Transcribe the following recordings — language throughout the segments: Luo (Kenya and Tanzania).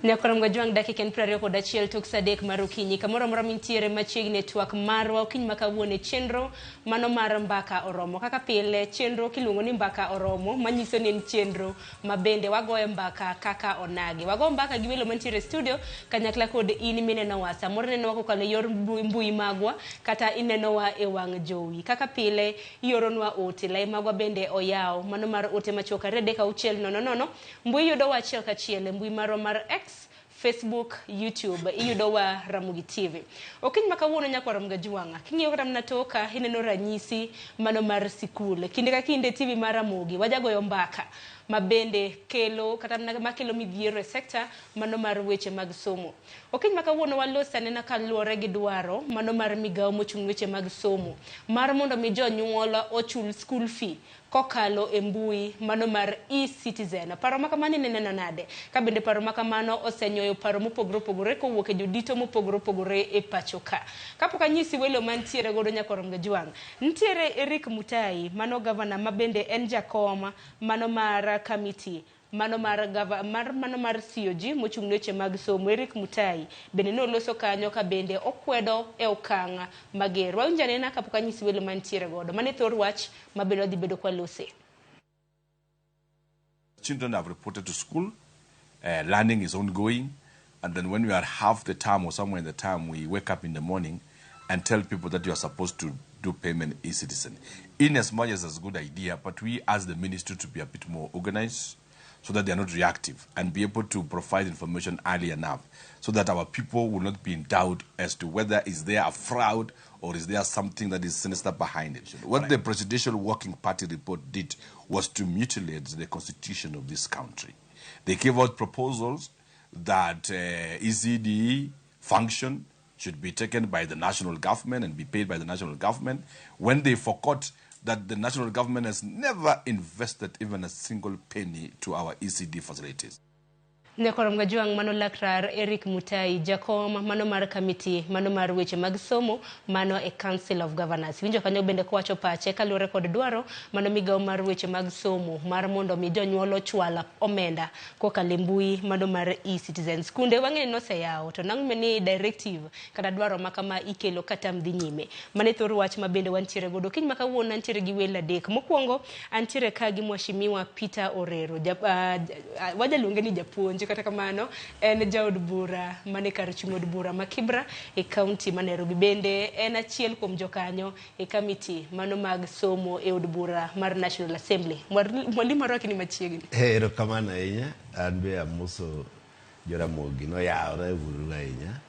Nyakoram gajuang dakika en 21 tok sadek mar okinyi kamoro amora mintiere machiegni twak marwa okiny makawuone chenro mano mar mbaka oromo kaka pile chenro kiluongo ni mbaka oromo manyiso ni en chenro mabende wagoye mbaka kaka onagi wago mbaka gi welo mantiere studio kanyakla kod in minenowa samoro nenowa kokalo yor mbui magwa kata inenowa e wang' jowi kaka pile ioronwa ote lai magwa bende oyaw mano mar ote machokare deka 600 mbui yudowa achiel kachiel mbui marwa mar X Facebook, YouTube, iyudowa Ramogi TV. Okiny makawuono nyakwaram gajuanga. King'iyo kata mnatoka ineno ranyisi mano mar sikul. Kinde ka kinde TV mar Ramogi wajagoyo mbaka mabende kelo kata makelo midhiero e sekta mano mar weche mag somo. Okiny makawuono walosa nena kaluore gi dwaro mano mar migao mochung' weche mag somo. Mar mondo mi jonyuol ochul school fee kokalo e mbui mano mar e-citizen. Paro makamani neno nade. Kabende paro makamano osenyoyo paro mopogore opogore kowuok e jodito mopogore opogore e pacho ka. Kapok anyisi welo mantiere godo nyakwaram gajuang. Ntiere Eric Mutai mano gavana mabende en jakoma mano mar committee mano mar COG mochung' weche mag somo. Eric Mutai bende noloso kanyo ka bende okwedo e okang' mager. Waunjane na kapok anyisi welo mantiere godo mane thor wach mabende odhi bedo kwa lose. Children have reported to school, learning is ongoing, and then when we are half the term or somewhere in the term, we wake up in the morning and tell people that you are supposed to do payment e-citizen. In as much as it's a good idea, but we ask the ministry to be a bit more organized so that they are not reactive and be able to provide information early enough so that our people will not be in doubt as to whether is there a fraud or is there something that is sinister behind it. What the Presidential Working Party report did was to mutilate the constitution of this country. They gave out proposals that ECD function should be taken by the national government and be paid by the national government, when they forgot that the national government has never invested even a single penny to our ECD facilities. Nyakoram gajuang mano lakrar Eric Mutai jakom mano mar committee mano mar weche mag somo mano e Council of Governors. Winjo kanyo bende kwacho pache kaluore kod dwaro mano migao mar weche mag somo mar mondo mi jonyuol ochwala omenda kokalo mbui mano mar e-citizen. Skunde wang'e noseyawo to nang' meni directive kata dwaro makama ikelo kata mdhi nyime. Mane thor wach mabende wantiere godo kiny makawuono antiere gi welo adek. Mokwongo antiere ka gi Mheshimiwa Peter Orero. Wajaluonge ni japuonj kata kamano en jaod bura mane kar chung' od bura ma Kibra e county ma Nairobi. Bende en achiel kuom jokanyo e committee mano mag somo e od bura mar National Assembly. Mwalimu Arwaki ni machiegni. Erokamano ahinya, an be amoso Ramogi no yawre uru ahinya.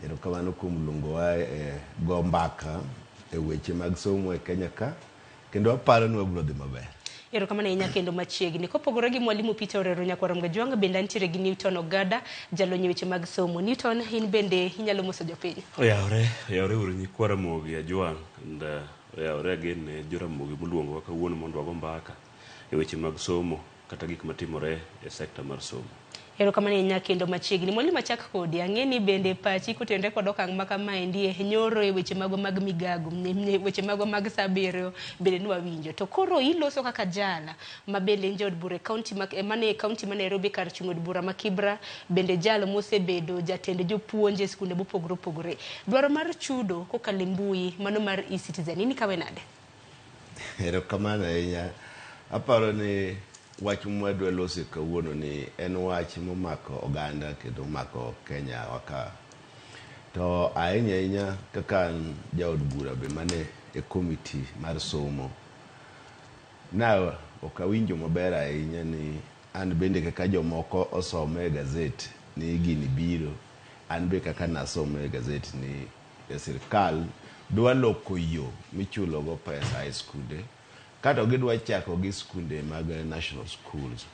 Erokamano kuom luongowa e go mbaka e weche mag somo e Kenya ka kendo aparo ni wabiro dhi maber. Erokamano ahinya kendo machiegni. Kopogore gi mwalimu Peter Orero nyakwaram gajuanga bende antiere gi Newton Ogada jalony weche mag somo. Newton, in bende inyalo moso jopiny. Oyawre uru nyikwa Ramogi ajuang and oyawre again ne Ramogi moluongo kawuono mondo wago mbaka e weche mag somo kata gik matimore e sekta mar somo. Erokamano ahinya kendo machiegni. Mwalimu achak kodi ang'eni bende pachi kotende kod okang' makamaendi e nyoro e weche magwa mag migago weche magwa mag sabiro bende nwawinjo to koro iloso kaka jala ma bende njod bura county mane county ma Nairobi kar chung' od bura ma Kibra bende jalo mosebedo jatend jopuonje skunde mopogore opogore. Dwaro mar chudo kokalo mbui mano mar e-citizen ini kawe nade? Erokamano ahinya. Aparo ni wach mwadwa loso kawuono ni en wach momako oganda kendo mako Kenya waka. To ahinya kaka jaod bura be mane e committee mar somo. Na okawinjo maber ahinya ni an bende kaka jomoko osome e gazet ni gini biro. An be kaka nasome e gazet ni sirkal dwa loko yo michulo go pesa e skunde. Kato gidwa chako gi skunde mag national schools.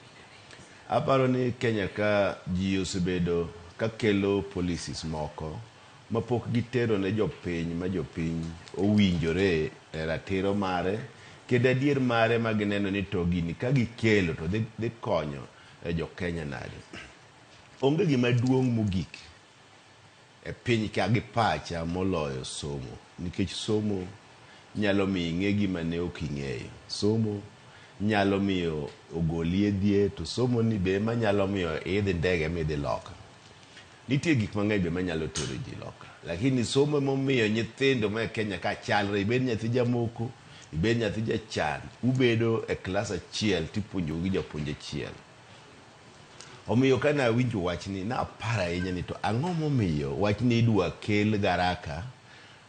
Aparo ni Kenya ka ji osebedo ka kelo policies moko mapok gitero ne jopiny ma jopiny owinjore e ratiro mare kendo adier mare ma gineno ni to gini ka gikelo to dhi konyo e jo Kenya nade. Onge gima duong' mogik e piny ka gi pacha moloyo somo nikech somo nyalo mi ing'e gima ne ok ing'eyo. Somo nyalo miyo ogolie dhie, to somo ni be manyalo miyo idhi ndege midhi loka. Nitie gik mang'eny be manyalo tero ji loka, lakini somo momiyo nyithindo ma Kenya ka chalre, ibed nyathi jamoko, ibed nyathi jachan, ubedo e klas achiel tipuonjo gi japuonj achiel. Omiyo kana winjo wachni na para ahinya ni to ang'o momiyo wachni idwa kel garaka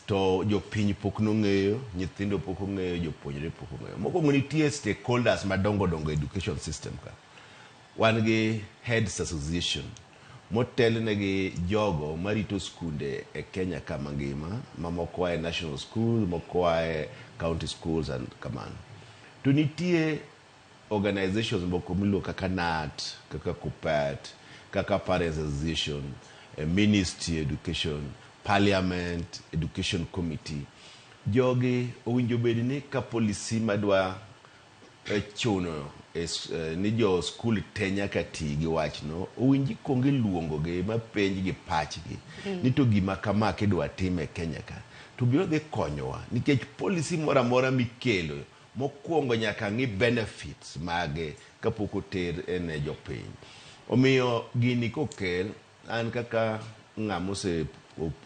to jopiny pok nong'eyo, nyithindo pok ong'eyo, jopuonjre pok ong'eyo. Mokwongo nitie stakeholders madongo dongo education system ka. Wan gi Heads Association motelnegi jogo marito skunde e Kenya ka mangima, mamoko wae national schools, moko wae county schools and kamano. To nitie organizations moko miluongo kaka NAT, kaka KUPPET, kaka Parents Association, Ministry Education, Parliament Education Committee. Jogi owinjo bed ni ka policy madwa chuno ni jo skul te nyaka ti gi wachno, owinji kongi luongo gi mapenj gi pachgi ni to gima kama kidwa tim e Kenya ka to biro dhi konyowa, nikech policy moro amora mikelo mokwongo nyaka ng'i benefits mage kapok oter ne jopiny. Omiyo gini kokel, an kaka ng'ama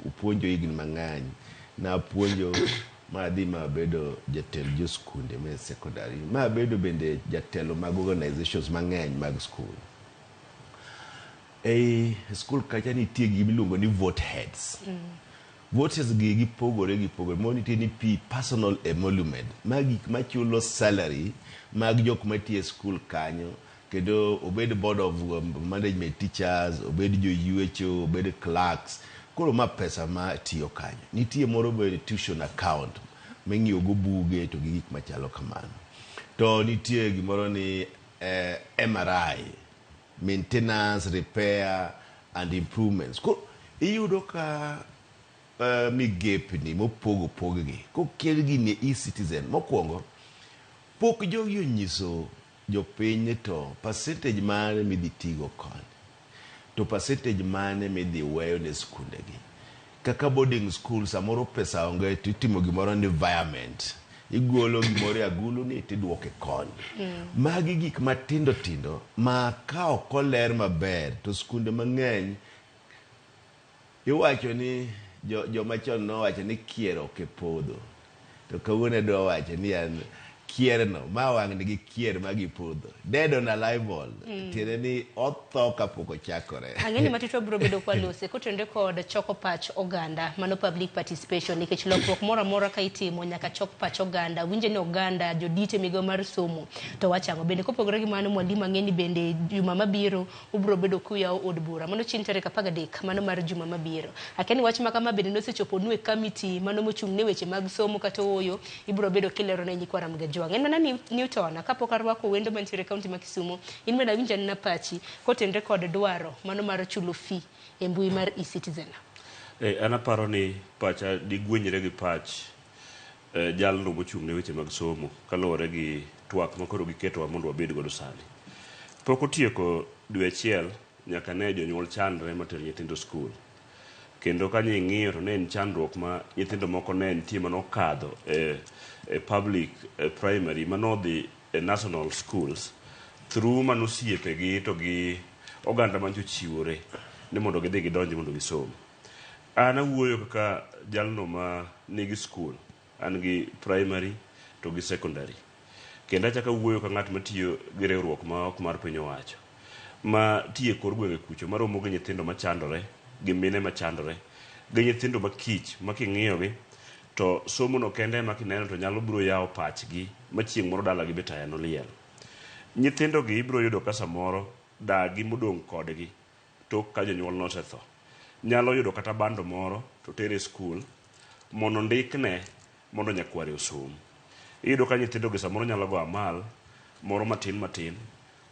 opuonjo higni mang'eny, na puonjo madhi mabedo jatelo jo skunde me secondary, mabedo bende jatelo mag organizations mang'eny mag skul. Ei skul kacha nitie gimiluongo ni vote heads. Vote heads gi gipogore. Mo nitie ni personal emolument, magik machulo salary mag jok matie skul kanyo, kendo obed board of management teachers, obed jo UHO, obed clerks, koro ma pesa ma tiyo kanyo. Nitie moro be tuition account meng'iyo go buge to gi gik machalo kamano. To nitie gimoro ni MRI, maintenance, repair and improvements. Koro iyudo ka migepni mopogi kokel gini e-citizen. Mokwongo pok jogi onyiso jopiny to percentage mane midhi tigo koni, to percentage mane midhi weyo ne skundegi. Kaka boarding school samoro pesa onge, titimo gimoro ni environment, igolo gimoro e agulu ni tidwoke koni. Magi gik matindo tindo ma ka ok oler maber to skunde mang'eny iwacho ni jomachon nowacho ni kier ok e podho, to kawuono dwa wacho ni an kierno ma wang'ni gi kier magipodho dead on arrival. Tiende ni otho kapok ochakore. Ang'eni matitwa biro bedo kwa lose kotende kod choko pach oganda, mano public participation, nikech lokruok moro amora ka itimo nyaka chok pach oganda. Winje ni oganda jodite migo mar somo to wachango bende kopogore gi mano mwalimu ang'eni bende juma mabiro ubiro bedo kuyawo od bura mano chieng' tarik 13 mano mar juma mabiro. Akeni wach makama bende nosechopo e committee mano mochung' ne weche mag somo kata oyo ibiro bedo kilero ne nyikwara mgejo. Ng'en mana Newton kapok arwako wendo mantiere kaunti ma Kisumu, in mena winja na pachi kotende kod dwaro mano mar chulo fee e mbui mar e-citizen. Ana paro ni pacha digwenyre gi pach jalno mochung' ne weche mag somo kaluwore gi twak makoro giketowa mondo wabed godo sani. Pok otieko dwe achiel nyaka ne jonyuol chandre matero nyithindo skul, kendo ka ng'iyo to ne en chandruok ma nyithindo moko ne nitie manokadho public primary manodhi national schools through manosiepegi to gi oganda manchochiwore ni mondo gidhi gidonji mondo gisom. An awuoyo kaka jalno ma nigi skul, an gi primary to gi secondary, kendo achaka wuoyo ka ng'at matiyo gi riwruok ma ok mar piny owacho ma tiye kor gwenge kucho maromo gi nyithindo machandore gi mine machandore gi nyithindo makich making'iyogi to somo no kende makineno to nyalo biro yawo pachgi machieng' moro dalagi betaya noliel. Nyithindo gi ibiro yudo ka samoro dagi modong' kodgi tok ka jonyuol nosetho nyalo yudo kata bando moro to tere skul mondo ndikne mondo nyakware osom. Iyudo ka nyithindo gi samoro nyalo go amal moro matin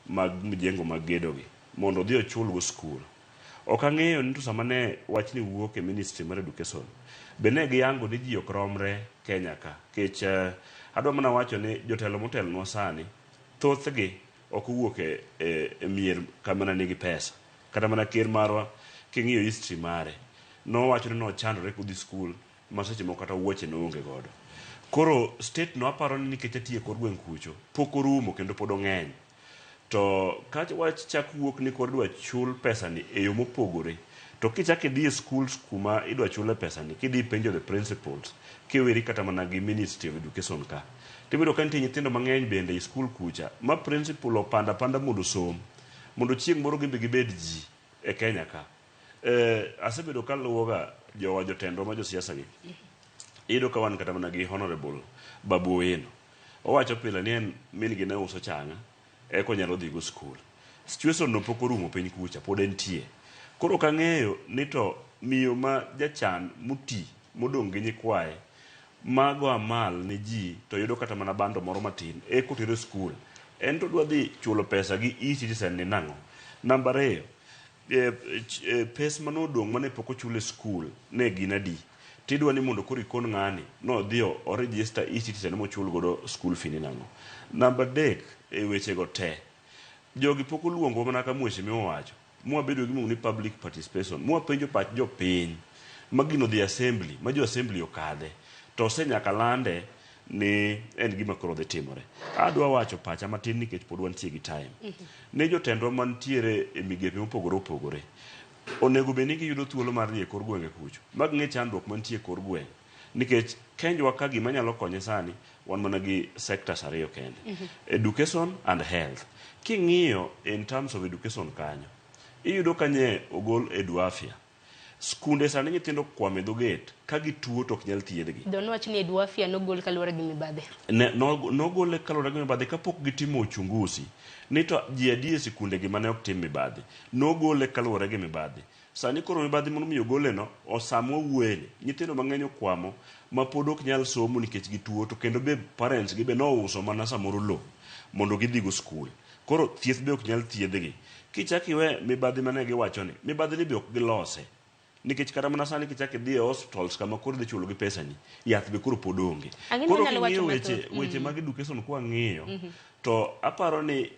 mag mjengo mag gedogi mondo dhi ochul go skul. Ok ang'eyo ni to sama ne wachni wuok e ministry mar education be ne giyango ni ji ok romre Kenya ka, kech adwa mana wacho ni jotelo motelnwa sani thothgi ok wuok e mier kamana nigi pesa. Kata mana ker marwa king'iyo history mare nowacho ni nochandore kodhi skul ma seche moko kata wuoche noonge godo. Koro state no aparo ni nikech atie kor gweng' kucho pok orumo kendo pod ong'eny. To ka wach chak wuok ni kor dwa chul pesa ni e yo mopogore, to kichak idhi e schools kuma idwa chule pesa ni, kidhi penjo the principals, kiweri kata mana gi Ministry of Education ka, tibiro ka nitie nyithindo mang'eny bende e school kucha ma principal opanda panda mondo som, mondo chieng' moro gimbe gibed ji e Kenya ka. Asebedo ka luwoga jotendwa ma josiasa gi, iyudo ka wan kata mana gi Honorable Babu Owino, owacho pile ni en min gi ne uso chang'a eko nyalo dhi go school. Situation no pok orumo piny kucha, pod entie. Koro kang'eyo ni to miyo ma jachan muti modong' gi nyikwaye mago amal ne ji to yudo kata mana bando moro matin eko tero school, en to dwa dhi chulo pesa gi e-citizen ni nang'o? Namba 2, pes manodong' mane pok ochule school ne gin adi? Tidwa ni mondo koro ikon ng'ani no dhi o register e-citizen mochul godo school fee ni nang'o? Namba 3, e weche go te jogi pok oluongo mana ka mheshimiwa owacho, mwabedo gi ni public participation, mwapenjo pach jopiny ma gino dhi assembly, ma jo assembly okadhe, to osenyaka lande ni en gima koro dhi timore. Adwa wacho pacha matin nikech pod wantie gi time. Ne jotendwa mantiere e migepe mopogore opogore, onego bed ni giyudo thuolo mar dhi e kor gwenge kucho mag ng'e chandruok mantie e kor gweng', nikech Kenjwa ka gima nyalo konye sani wan mana gi sectors ariyo kende, education and health. King'iyo in terms of education kanyo, iyudo kanye ogol eduafia, skunde sani nyithindo kwame dho gate ka gituo to ok nyal thiedhgi. Don wach ni eduafia nogol kaluwore gi mibadhi. Nogol kaluwore gi mibadhi kapok gitimo uchunguzi ni to ji adi e sikunde gi mane ok tim mibadhi, nogole kaluwore gi mibadhi. Sani koro mibadhi mondo miyo gole no osamo wuoyeni, nyithindo mang'eny okwamo ma pod ok nyal somo nikech gituo, to kendo be parents gi be nouso mana samoro lo mondo gidhi go school. Koro thieth be ok nyal thiedhgi. Kichak iwe mibadhi mane giwacho ni, mibadhi ni be ok gilose, nikech kata mana sani kichak idhi e hospitals kama koro dhi chulo gi pesa ni, yath be koro pod onge. Koro king'iyo weche mag education kwa ng'iyo, to aparo ni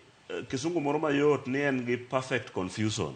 kisungu moro mayot ni en gi perfect confusion.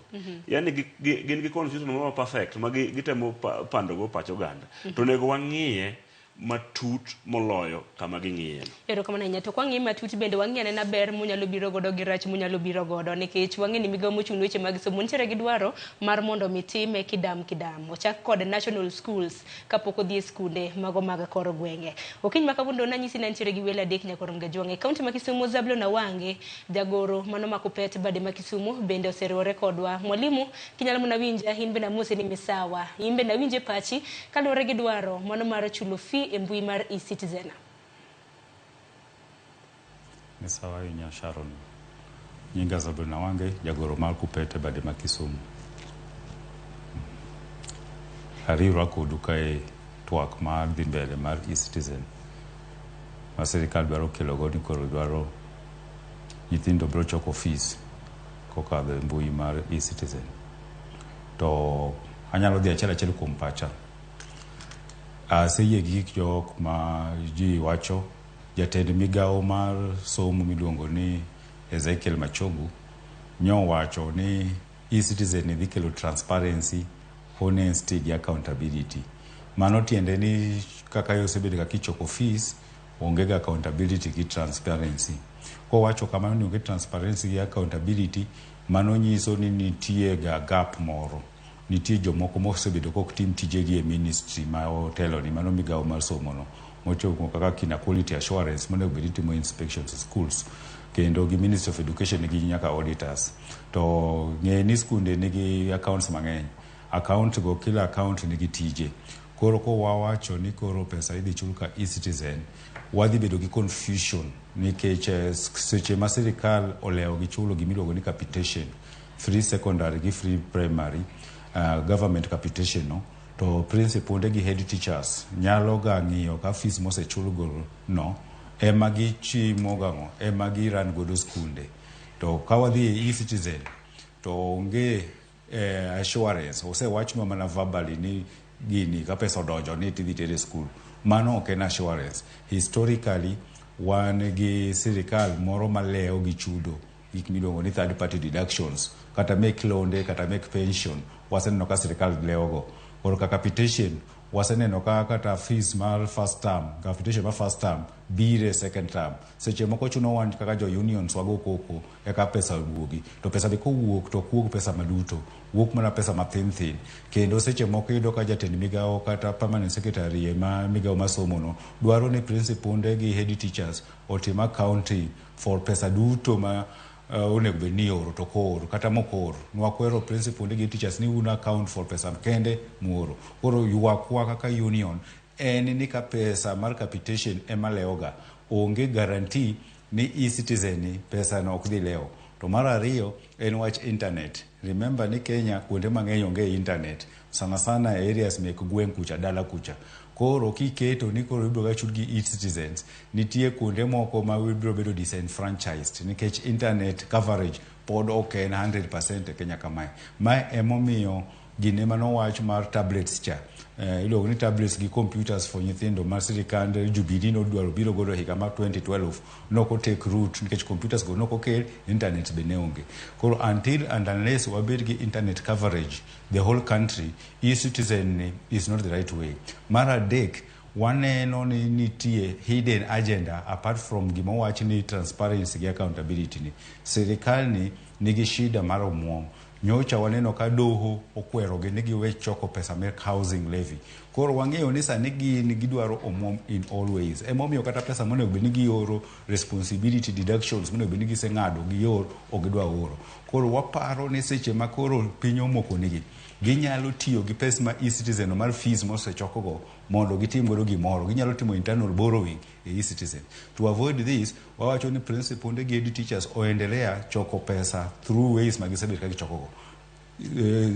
Yani gin gi confusion moro perfect ma gitemo pando go pacho ganda. To nego wang'iye matut moloyo kama ging'iye. Ero kama na nyato kwa ng'i matut bende wang'iye na ber munyalo biro godo gi rach munyalo biro godo, nikech wang'e ni migawo mochung' weche mag somo nitiere gi dwaro mar mondo mitime kidam. Ochak kod national schools kapok odhi e skunde mago mag kor gwenge. Okiny makabundo nanyisi na nitiere gi welo adek nyakorom gajwang'e kaunti ma Kisumu Zablon Awange, jagoro mano makopet bade ma Kisumu bende oseriwore kodwa. Mwalimu kinyalo muna winja in be na mose ni misawa, in be na winje pachi kaluwore gi dwaro mano mar chulo fee e mbui mar e-citizen. Misawa inya Sharon, nyinga Zablon Awange, jagoro mar kupete bade ma Kisumu. Ariwa koduka e TWAK mar dhi mbele mar e-citizen. Ma serikal dwaro kelo go ni koro dwaro nyithindo bro choko fees kokadho e mbui mar e-citizen. To anyalo dhi achiel kuom pacha. Aseyie gi jok ma ji wacho, jatend migawo mar somo miluongo ni Ezekiel Machogu nyo wacho ni e-citizen dhi kelo transparency, honesty gi accountability. Mano tiende ni kaka yosebedo ka kichoko fees onge ga accountability gi transparency. Ko wacho kamano ni onge transparency gi accountability, mano nyiso ni nitie ga gap moro. Nitie jomoko mosebedo kok tim tijegi e ministry ma otelo ni mano migawo mar somo no. Mochoko kaka kina quality assurance mondo obedi timo inspections e schools. Kendo gi Ministry of Education gi nyaka auditors. To ng'e ni skunde nigi accounts mang'eny. Account go, kila account nigi tije. Koro ko wawacho ni koro pesa idhi chul ka e-citizen, wadhi bedo gi confusion nikech seche ma sirikal oleo gi chulo gimiluongo ni capitation, free secondary gi free primary, government capitation no, to principal gi head teachers nyalo ga ng'iyo ka fees mosechul go no ema gi chimo gamo, ema gi ran godo skunde. To ka wadhi e e-citizen to onge assurance, ose wach mana verbally ni gini ka pesa odonjo ni tidhi tere school. Mano ok en assurance. Historically wan gi sirikal moro maleo gi chudo gik miluongo ni third party deductions, kata make loan kata make pension, waseneno ka sirikal leo go. Koro ka capitation waseneno kata fees mar first term, capitation mar first term bire second term. Seche moko chuno wan kaka jo unions wago koko eka pesa wuogi. To pesa be kowuok to kuog pesa maduto. Wuok mana pesa mathin thin. Kendo seche moko yudo ka jatend migao kata permanent secretary ma migao masomo no dwaro ni principal gi head teachers otim accounting for pesa duto ma onego bed ni oro to koro kata mokoro. Nwakwero principal gi teachers ni una account for pesa kende muoro. Koro yuakwa kaka union en ni ka pesa mar capitation ema leoga. Onge guarantee ni e-citizen ni pesa no ok dhi leo. To mar ariyo en wach internet. Remember ni Kenya kuonde mang'eny onge internet. Sana sana areas mek gweng' kucha dala kucha. Koro kiketo ni koro ibro ga chud gi e-citizens. Nitie kuonde moko ma ibro bedo disenfranchised nikech internet coverage pod ok en 100% e Kenya kamae. Mae emomiyo gine manowach mar tablets cha. Iluongo ni tablets gi computers for nyithindo mar sirikand Jubilee nodwaro biro godo higa mar 2012 noko take root nikech computers go noko kel, internet be ne onge. Koro until and unless wabed gi internet coverage the whole country, e-citizen is not the right way. Mar adek waneno ni nitie hidden agenda apart from gima wach ni transparency gi accountability ni. Sirikal ni nigi shida mar omuom. Nyocha waneno ka doho okwero gi nigi we choko pesa mer housing levy. Koro wang'eyo ni sani gidwaro omuom in all ways. Emomiyo kata pesa monego bed ni gioro responsibility deductions monego bed ni giseng'ado gior ok gidwa oro. Koro waparo ni seche ma koro piny omoko nigi ginyalo tiyo gi pesa ma e-citizen mar fees mosechoko go mondo gitim godo gimoro. Ginyalo timo internal borrowing e e-citizen. To avoid this, wawacho ni principal gi head teachers oendelea choko pesa through ways magisebet ka gichoko go.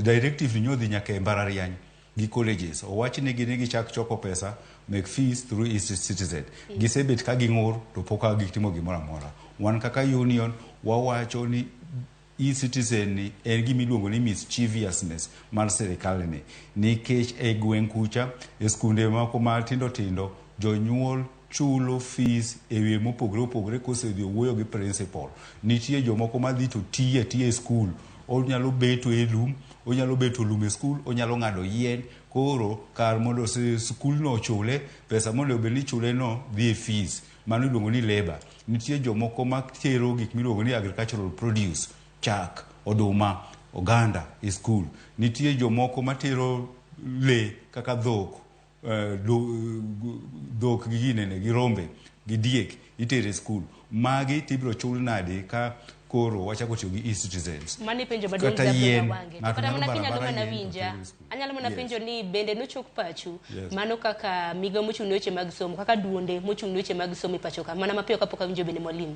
Directive nyodhi nyaka e mbalariany gi colleges. Owach ni gini gichak choko pesa make fees through e-citizen. Gisebet ka ging'ur to poka gitimo gimoro amora. Wan kaka union wawacho ni e-citizen ni en gimiluongo ni mischievousness mar sirikal ni. Nikech e gweng' kucha e skunde moko matindo tindo jonyuol chulo fees ewe mopogre opogre kosedhi wuoyo gi principal. Nitie jomoko madhi to tiye e school. Onyalo beto e lum, onyalo beto lum e school, onyalo ng'ado yien. Koro kar mondo school no chule, pesa mondo beni chule no dhi fees. Mano iluongo ni labor. Nitie jomoko matero gik miluongo ni agricultural produce, chak, oduma, oganda e school. Nitie jomoko matero le kaka dhok, dhok gi ginene, gi rombe, gi diek, itere school. Magi tibro chul nade ka koro wachako tiyo gi e-citizens. Mani penjo maduong' Zablon Awange. Kata mana kinyalo mana winja. Anyalo mana penjo ni bende nochok pachu. Mano kaka miga mochung' weche mag somo, kaka duonde mochung' weche mag somo e pacho ka. Mana mapiyo kapok awinjo bende mwalimu.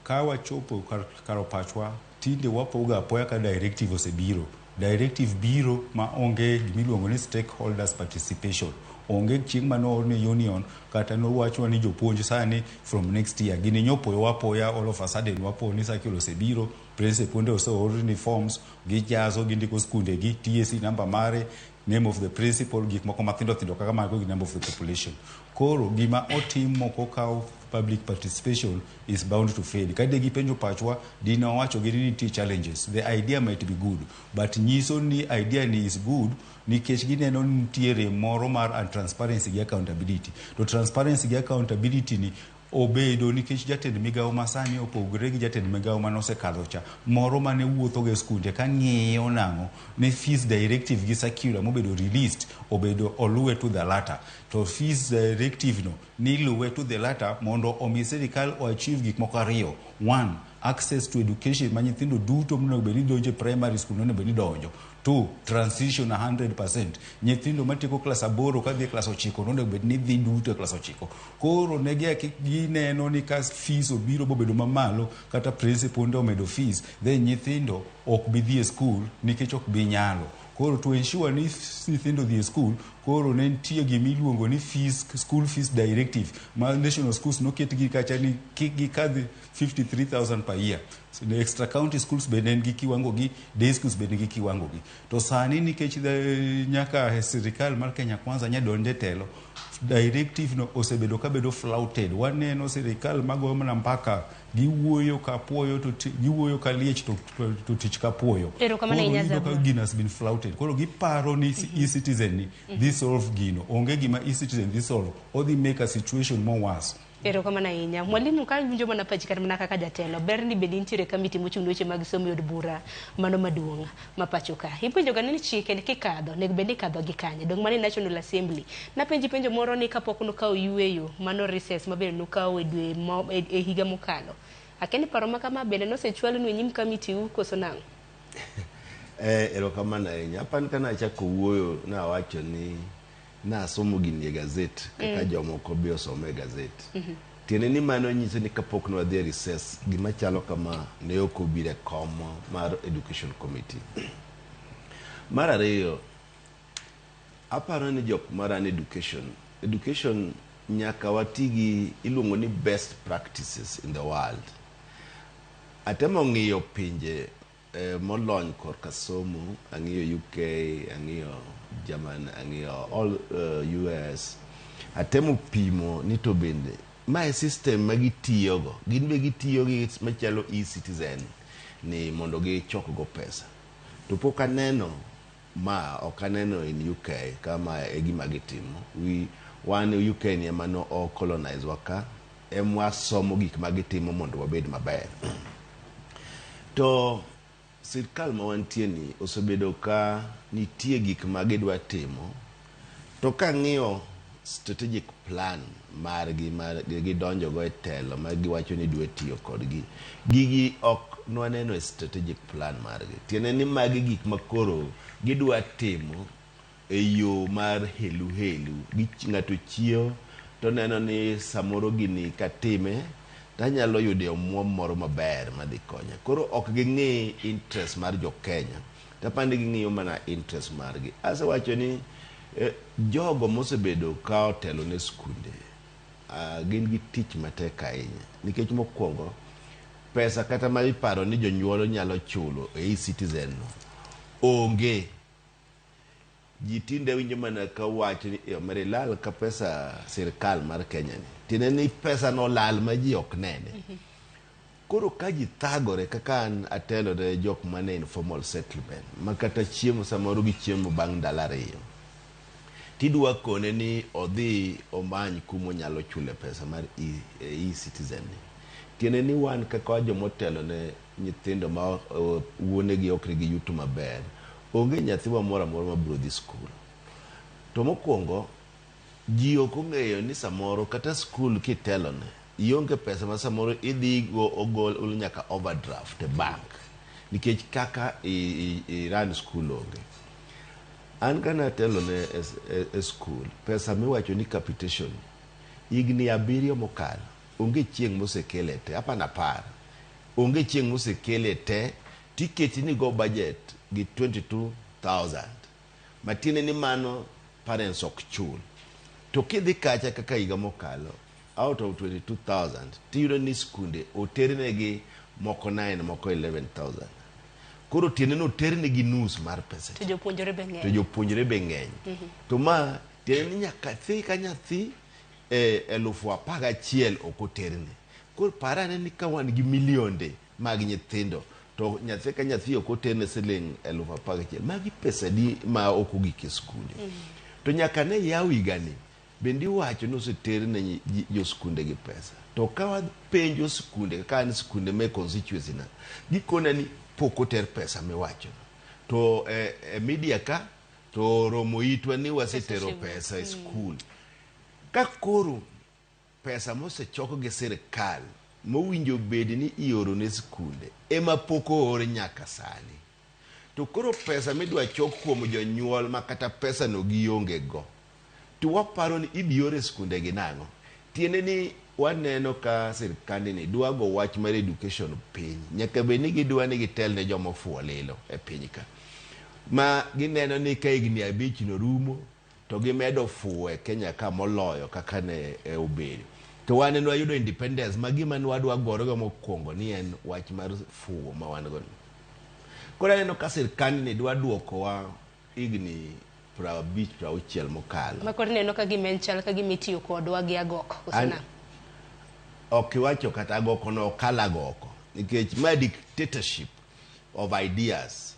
Ka wachopo karo pachwa, tinde wapoga apoya ka directive osebiro. Directive biro ma onge gimiluongo ni stakeholders participation. Onge chieng' mano ni union kata no wacho ni jopuonj sani from next year gini nyopo wapoya all of a sudden wapo ni sakilo osebiro principal ose ni forms gi jazo gi ndiko skunde gi TSC number mare name of the principal gik moko mathindo thindo kaka mago gi number of the population. Koro gima otim moko kao public participation is bound to fail. Kade gi penjo pachwa dino wacho gi ni challenges. The idea might be good, but nyiso ni idea ni is good nikech gineno nitiere moro mar transparency gi accountability. To transparency gi accountability ni obedo nikech jatend migao masani opogore gi jatend migao manosekadho cha moro mane wuotho ge skunde ka ng'iyo nang'o ne fees directive gi circular mobedo released obedo oluwe to the latter. To fees directive no niluwe to the latter mondo omi sirikal o achieve gik moko ariyo. One, access to education ma nyithindo duto monego bed ni donjo primary school monego bed ni donjo. 2, transition 100%. Nyithindo matieko klas 8 kadhi klas 9 onego bed ni dhi duto klas 9. Koro negi gineno ni ka fees obiro bobedo mamalo kata principal ndo omedo fees, then nyithindo ok bi dhi e school nikech ok bi nyalo. Koro to ensure ni nyithindo dhi e school koro ne nitie gimiluongo ni school fees directive ma national schools noketgi kacha ni kik gikadhi 53,000 per year. So the extra county schools bende gi kiwango gi, day schools bende gi kiwango gi. To sani nikech nyaka sirikal mar Kenya Kwanza nyadonje telo, directive no osebedo kabedo flouted. Waneno sirikal mago mana mpaka giwuoyo ka puoyo to giwuoyo ka liech to tich ka puoyo. Ero kama na inyaza gino has been flouted. Koro giparo ni e-citizen ni this solve gino. Onge gima e-citizen this solve or they make a situation more worse. Ero kama na inya. Mwalimu ka winjo mana pachikar mana kaka jatelo. Ber ni bedi nitiere kamiti mochung' weche mag somo yod bura mano maduong' mapacho ka. Ipenjo ga ni chike ni kikadho nek bedi kadho gi kanye. Dong mani National Assembly. Na penjo moro ni kapok nokao yueyo mano recess mabende nokao e dwe e higa mokalo. Akeni paro makama bende nosechwalo ni nyim kamiti u koso nang'o. Ero kama na inya. Apan kana chako wuoyo na wacho ni na somo gini gazeti kaka jomoko be osome gazeti. Tiene ni mano nyiso ni kapok no adhi recess gima chalo kama ne okobire komo mar education committee. Mar ariyo, aparo ni jok maran education nyaka watigi iluongo ni best practices in the world. Atemo ng'iyo pinje molony korka somo, ang'iyo UK, ang'iyo German, ang'iyo all US. Atemo pimo ni to bende my system magitiyogo gin be gitiyo gi machalo e-citizen ni mondo gichok go pesa. To pok aneno ok aneno in UK kama e gima gitimo. Wan UK ni ema no colonize waka emwa somo gik magitimo mondo wabed maber. To sirkal ma wantie ni osebedo ka nitie gik magidwa timo, to ka ng'iyo strategic plan margi gidonjo go e telo ma giwacho ni dwe tiyo kodgi, gigi ok nwaneno e strategic plan margi. Tiene ni magi gik makoro gidwa timo e yo mar helu ng'ato chiewo to neno ni samoro gini katime tanyalo yude omuom moro maber madhi konya. Koro ok ging'i interest mar jo Kenya, tapande ging'iyo mana interest margi. Asewacho ni jogo mosebedo ka otelo ne skunde gin gi tich matek ahinya, nikech mokwongo pesa kata ma iparo ni jonyuol nyalo chulo e e-citizen no onge. Ji tinde winjo mana ka wacho ni mere lal ka pesa sirkal mar Kenya ni tine ni pesa no lal ma ji ok nene. Koro ka ji thagore kaka an atelo ne jok mane informal settlement makata chiemo samoro gi chiemo bang' ndalo ariyo, tidwa kone ni odhi omany kumo nyalo chule pesa mar e-citizen ni. Tiene ni wan kaka jomotelo ne nyithindo ma wuonegi ok gi yuto maber, onge nyathiwa moro amora mabiro dhi skul. To mokwongo ji ok ong'eyo ni samoro kata skul kitelo ne ionge pesa ma samoro idhi go ogol nyaka overdraft e bank nikech kaka i run skul onge. An kana telo ne e skul, pesa miwacho ni capitation igni 7 mokalo onge chieng' mosekele te, apana par onge chieng' mosekele te, tiketi ni go budget gi 22,000 matine ni mano parents ok chul. To kidhi kacha kaka higa mokalo out of 22,000 tiyudo ni skunde oternegi moko 9 moko 11,000. Koro tiene no oternegi nus mar pesa. To jopuonjre be ng'eny. To ma tiene ni nyaka thi ka nyathi 11,000 ok oterne. Koro parane ni ka wan gi milionde mag nyithindo to nyathi ka nyathi ok oterne siling 11,000 magi pesa di ma ok ogik e skunde. To nyaka ne yaw higani bendi wacho ni oseterne jo skunde gi pesa. To ka wapenjo skunde kaka ni skunde me constituency na gikona ni pok oter pesa miwacho. To media ka to romo itwa ni wasetero pesa e skul. Ka koro pesa mosechoko gi sirkal mowinjo bedi ni ioro ne skunde ema pok oore nyaka sani. To koro pesa midwa chok kuom jonyuol makata pesa no gionge go, to waparo ni ibiore skunde gi nang'o. Tiene ni waneno ka sirkandi ni dwa go wach mar education piny, nyaka be ni gidwa ni gitel ne jomofuo lilo e piny ka, ma gineno ni ka higni 5 no rumo to gimedo fuo e Kenya ka moloyo kaka ne obedo. To wan ne wayudo independence ma gima ne wadwa gorogo mokwongo ni en wach mar fuo ma wan go. Koro aneno ka sirkand ni dwa duokowa igni 50-60 mokalo. Ma koro neno ka gima en chal ka gima itiyo kodwa gi agoko kosena. Ok iwacho kata agoko no okala agoko. Nikech ma dictatorship of ideas.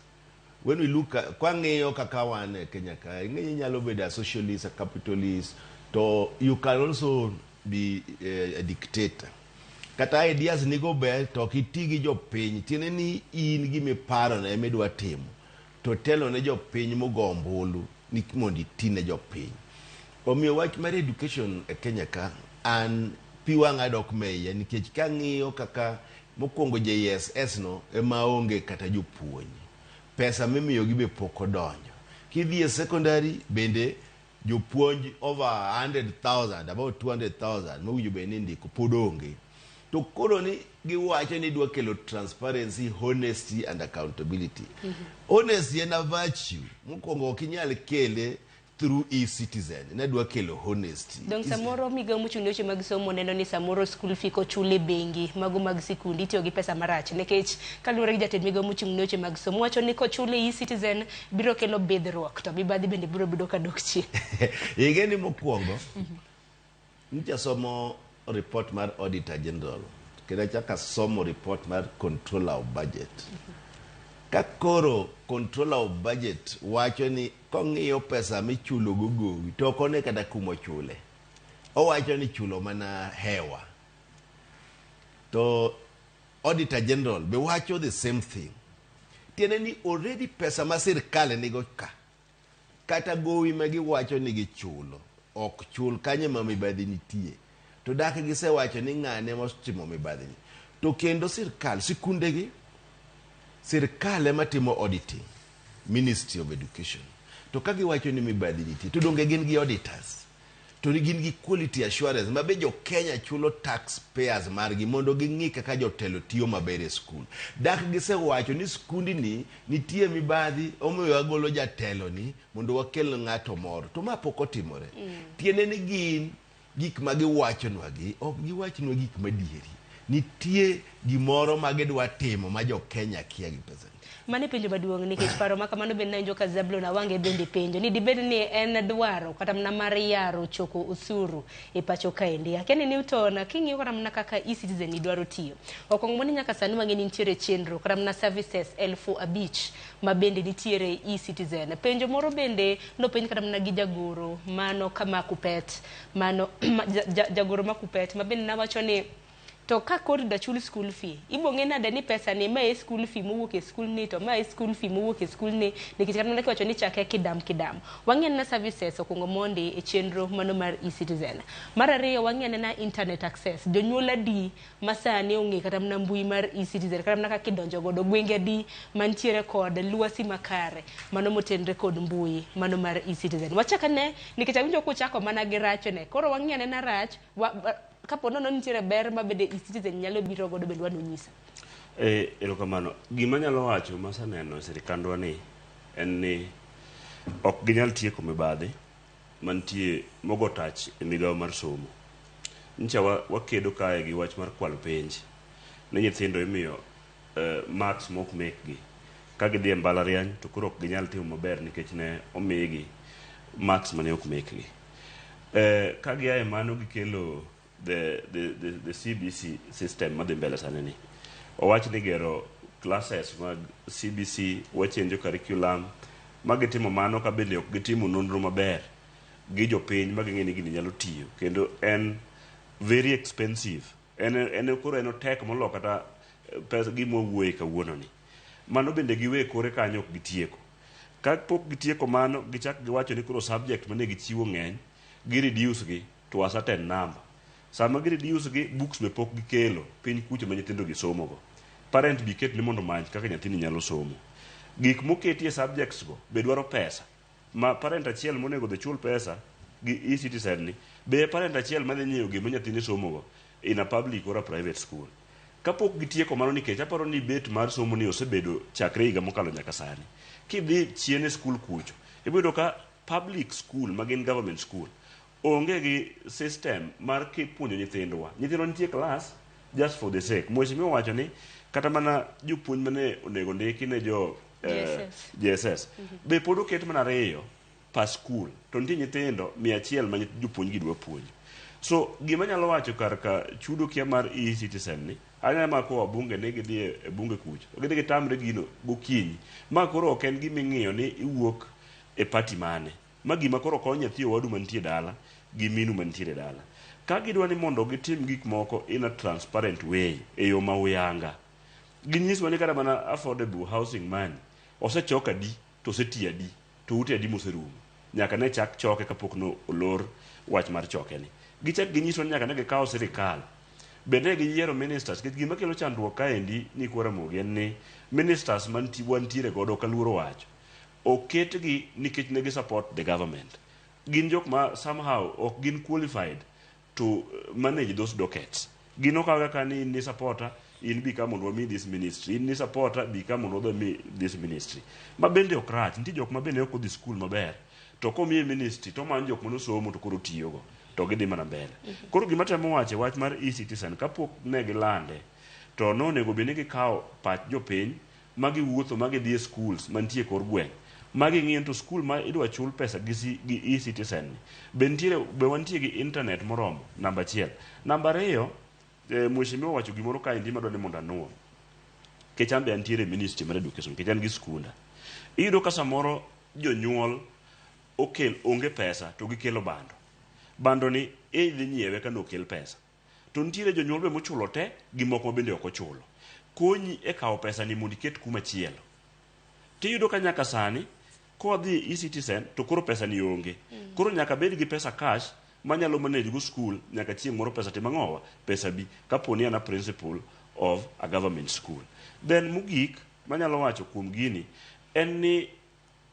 When we look at kwang'iyo kaka wan e Kenya ka, ing'eyo nyalo bedo a socialist, a capitalist, to you can also be a dictator. Kata ideas nigo ber to kiti gi jopiny, tiene ni in gimiparo na emidwa timo. To telo ne jopiny mogombulu ni mondo itine jopiny. Omiyo wach mar education e Kenya ka an piwanga dok meye nikech kang'iyo kaka mokwongo JSS no ema onge kata jopuonj. Pesa mimiyo gi be pok odonjo. Kidhi e secondary bende jopuonj over 100,000, about 200,000 mawinjo be ni ndiko pod onge. To koro ni giwacho ni dwa kelo transparency, honesty and accountability. Honesty en a virtue. Mokwongo ok inyal kele through e-citizen. Ne dwa kelo honesty. Donc samoro miga mochung' weche mag somo neno ni samoro school fee kochule bengi mago mag sikundi itiyo gi pesa marach nikech kaluwore gi jatend miga mochung' weche mag somo wacho ni kochule e-citizen biro kelo bidhruok to mibadhi bende biro bedo ka dok chien. Igeni mokwongo ncha somo report mar Auditor General kendo chaka somo report mar Controller of Budget. Kakoro Controller of Budget wacho ni kong'iyo pesa michulo gogowi to kone kata kumo chule. Owacho ni chulo mana hewa. To Auditor General be wacho the same thing. Tiene ni already pesa ma sirkal nigo ka. Kata gowi ma giwacho ni gichulo. Ok chul kanye ma mibadhi nitie. To dak gisewacho ni ng'ane motimo mibadhi ni. To kendo sirkal sikundegi sirkal ema timo auditing, Ministry of Education. To ka giwacho ni mibadhi nitie, to donge gin gi auditors. To gin gi quality assurance mabe jo Kenya chulo taxpayers margi mondo ging'i kaka jotelo tiyo maber e skul. Dak gisewacho ni skundi ni nitie mibadhi, omiyo wagolo jatelo ni mondo wakel ng'ato moro. To ma pok otimore. Tiene ni gin gik ma giwachonwa gi, ok giwachnwa gik madieri. Nitie gimoro ma gidwa timo ma jo Kenya kia gi pesa. Mane penjo maduong' nikech paro ma kamano bende nanjo ka Zablon Awange bende penjo ni dibed ni en dwaro kata mna mar yaro choko usuru e pacho kaendi. Akeni ni utona king'iyo kata mna kaka e-citizen ni dwaro tiyo. Okong' moni nyaka sani wang'eni nitiere chenro kata mna services 5,000 ma bende nitiere e-citizen. Penjo moro bende no penjo kata mna gi jagoro mano kama kupet mano jagoro makupet ma bende nawacho ni to ka kod da chul school fee ibonge nade ni pesa ni mae school fee mowuok e school ni to mae school fee mowuok e school ni nikech kata ndiko wacho ni chake kidam wang'en na services okungo monde e chenro mano mar e-citizen. Mar ariyo wang'en na internet access jonyuol adi masani ong'e kata mna mbui mar e-citizen kata mna kaka idonjo godo gwenge adi mantiere kod luasi makare mano motenre kod mbui mano mar e-citizen. Wachaka ne nikech awinjo kuchako mana gi rach ne koro wang'en na rach kapo nono nitiere ber ma bende e-citizen nyalo biro godo bende wano nyisa. Erokamano. Gima nyalo wacho masaneno sirikandwa ni en ni ok ginyal tieko mibadhi mantie mogo tach e migawo mar somo. Ncha wakedo kae gi wach mar kwalo penj ne nyithindo imiyo marks mok mekgi ka gidhi e mbalariany to koro ok ginyal timo maber nikech ne omigi marks mane ok mekgi. Ka giaye mano gikelo the CBC system madhi mbele sani ni. Owach ni gero classes mag CBC wachenjo curriculum magitimo mano ka bende ok gitimo nonro maber gi jopiny maging'e ni gini nyalo tiyo kendo en very expensive en koro en tek molo kata pesa gimo wuoye kawuono ni. Mano bende giwe kore kanyo ok gitieko. Ka pok gitieko mano gichak giwacho ni koro subject mane gichiwo ng'eny gi reduce gi to a certain number. Sama gi reduce gi books be pok gikelo piny kucho ma nyithindo gisomo go. Parent bi ket ni mondo many kaka nyathini nyalo somo. Gik moketie subjects go be dwaro pesa. Ma parent achiel monego dhi chul pesa gi e-citizen ni be parent achiel madhi nyiewo gima nyathini somo go in a public or a private school. Kapok gitieko mano nikech aparo ni bet mar somo ni osebedo chakre higa mokalo nyaka sani. Kidhi chien e skul kucho ibedo ka public school magin government school onge gi system mar kipuonjo nyithindwa nitie class just for the sake mheshimiwa wacho ni kata mana jopuonj mane onego ndiki ne jo JSS be pod oket mana ariyo per school to nitie nyithindo 100 ma jopuonj gi dwa puonjo. So gima nyalo wacho kar ka chudo kia mar e-citizen ni anya ma ko bunge ne gidhi e bunge kucho gidhi gitamre gino gokinyi ma koro ok en gima ing'iyo ni iwuok e party mane ma gima koro konyo nyathi wadu mantie dala gi minu mantie dala ka gidwa ni mondo gitim gik moko in a transparent way e yo ma uyanga ginyiswa ni kata mana affordable housing money osechok adi to oseti adi to ute adi moserumo nyaka ne chak choke kapok no olor wach mar choke ni gichak ginyiswa ni nyaka ne gikawo sirikal bende giyiero ministers gima kelo chandruok kaendi ni kwa Ramogi en ni ministers wantiere godo kaluoro wacho oketgi nikech ne gi support the government gin jok ma somehow ok gin qualified to manage those dockets gin okawe ka ni supporter in become mondo mi this ministry in ni supporter become mondo mi this ministry ma bende okrach nitie jok ma bende ok odhi school maber to komi ministry to man jok mano somo to koro tiyogo to gidhi mana mbele koro gima temo wache wach mar e-citizen kapok ne gilande to nonego bende ni gikawo pach jopiny magi wuotho magi dhi e schools mantie kor gweng magi ng'iyo to school ma idwa chul pesa gi e-citizen be wantie gi internet moromo namba 1 namba 2 mheshimiwa wacho gimoro ka indi madwa ni mondo anuo kechambe antiere ministry mar education kechan gi skunda iyudo ka samoro jonyuol onge pesa to gikelo bando ni dhi nyiewe ka nokel pesa to ntiere jonyuol be mochulo te gi moko bende ok ochulo konyi e kawo pesa ni mondo iket kuma chielo tiyudo ka nyaka sani ko dhi e-citizen to koro pesa ni onge koro nyaka bed gi pesa cash manyalo manage go school nyaka chieng' moro pesa timang'owa pesa bi kaponi ana principal of a government school. Then mugik manyalo wacho kuom gini en ni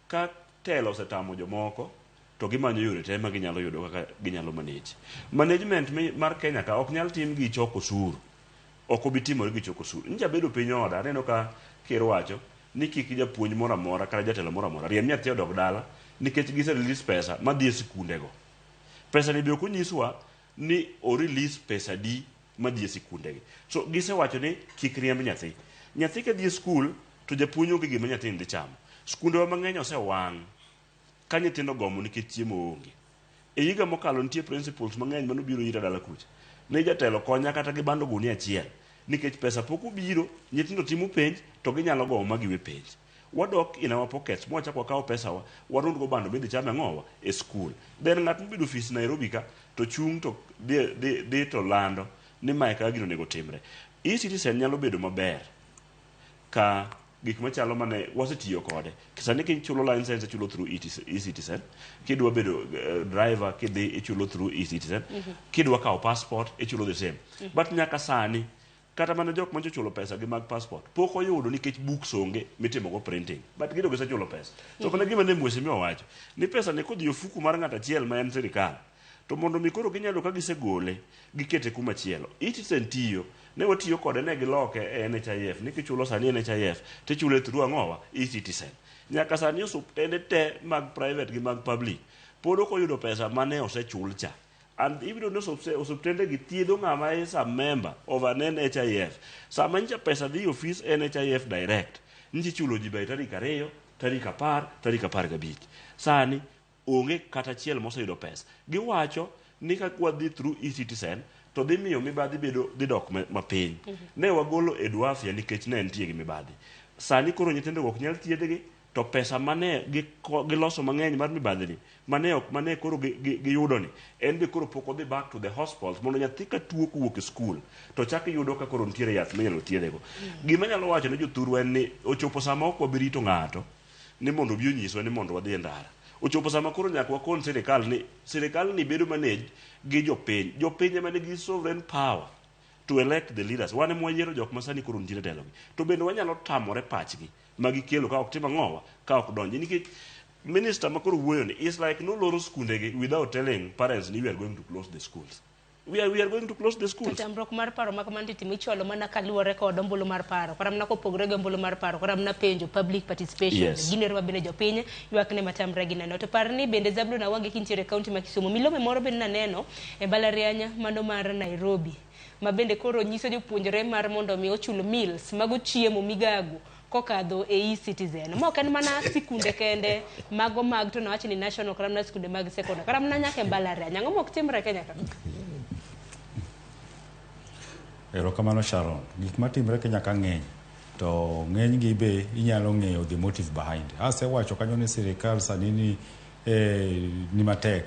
ka telo osetamo jomoko to gimanyo yore te ma ginyalo yudo kaka ginyalo manage. Management mar Kenya ka ok nyal tim gi choko osuru, ok obi timore gi choko osuru. Nja bedo piny oda aneno ka ker wacho ni kik japuonj moro amora kata jatelo moro amora riemb nyathi odog dala nikech gise release pesa madhi e sikundego. Pesa ni be ok onyiswa ni o release pesa di madhi e sikundegi. So gise wacho ni kik riemb nyathi. Nyathi ka dhi e skul to japuonj onge gima nyathi dhi chamo. Skundewa mang'eny osewang' ka nyithindo gomo nikech chiemo onge. E higa mokalo nitie principals mang'eny manobiro ira dala kucha. Ne jatelo konya kata gi bando gunia achiel nikech pesa pok obiro, nyithindo timo penj to ginyalo gomo ma giwe penj. Wadok in our pockets mwacha kwa kao pesa wa warund go bando bende chame ng'owa e school. Then ng'at mobedo office Nairobi ka to chung to de to lando ni mae ka gino nego timre. E-citizen nyalo bedo maber ka gik machalo mane wasetiyo kode. Kisani kichulo license chulo through e-citizen, kidwa bedo driver kidhi ichulo through e-citizen, kidwa kao passport ichulo the same. But nyaka sani kata mana jok manjo chulo pesa gi mag passport pok oyudo nikech books onge mitimo go printing, but gido gisa chulo pesa. So kana gima ne mheshimiwa wacho ni pesa ne kodhi ofuku mar ng'ata achiel ma en sirikal to mondo mikoro ginyalo ka gisegole gikete kuma chielo. E-citizen tiyo ne watiyo kode ne giloke e NHIF ni kichulo sani NHIF tichulo through ang'owa e-citizen. Nyaka sani osuptende te mag private gi mag public pod ok oyudo pesa mane osechul cha. And even though osuptende gi thiedho ng'ama is a member of an NHIF, sama ncha pesa dhi office NHIF direct nchi chulo ji bai tarik 2, tarik 10, tarik 15. Sani onge kata chiel moseyudo pesa. Giwacho ni ka wadhi through e-citizen to dhi miyo mibadhi bedo dhi dok mapiny. Ne wagolo Edwafia nikech ne nitie gi mibadhi. Sani koro nyithindo ok nyal thiedhgi to pesa mane giloso mang'eny mar mibadhi ni mane koro giyudo ni en be koro pok odhi back to the hospitals mondo nyathi ka tuo kuwuok e school to chak iyudo ka koro nitiere yath minyalo thiedhego. Gima nyalo wacho ne jothurwa en ni ochopo sama ok wabirito ng'ato ni mondo bi onyiswa ni mondo wadhi e ndara. Ochopo sama koro nyaka wakon sirikal ni bedo manage gi jopiny. Jopiny ema nigi sovereign power to elect the leaders. Wane mwayiero jok masani koro nitiere telogi. To bende wanyalo tamore pachgi magikelo ka ok tima ng'owa ka ok donji nikech minister makoro wuoyo ni is like no loro skundegi without telling parents ni we are going to close the schools. we are going to close the schools. Tambrok mar paro makamanti timicholo mana kaluore kod ombulu mar paro. Karamna kopogre gi ombulu mar paro, karamna penjo public participation. Gine rwa bene jopiny, ywak ne matamre gi neno. To parni bende Zablon Awange kintiere kaunti ma Kisumu. Milome moro bende naneno e mbalariany mano mar Nairobi. Ma bende koro nyiso jopuonjre mar mondo mi ochul meals mago chiemo migago kokadho e e-citizen. Mo kan mana sikunde kende mago mag to nawachi ni national karamna sikunde mag secondary. Karamna nyaka mbalariany. Ang'o mok timre Kenya ka? Erokamano Sharon, gik matimre Kenya ka ng'eny to ng'eny gi be inyalo ng'eyo the motive behind. Asewacho kanyo ni sirikal sani ni matek.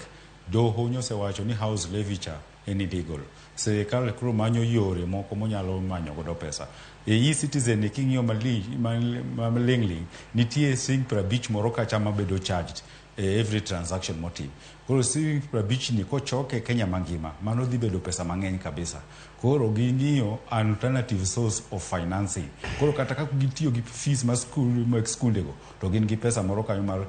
Doho nyosewacho ni house levy cha en illegal. Sirikal koro manyo yore moko monyalo manyo godo pesa. E-citizen king'iyo maling'ling nitie sing prabich moro kacha mabedo charged every transaction motive. Koro sing prabich ni kochoke Kenya mangima mano dhi bedo pesa mang'eny kabisa. Koro ging'iyo alternative source of financing. Koro kata ka gitiyo gi fees ma skundego to gin gi pesa moro kanyo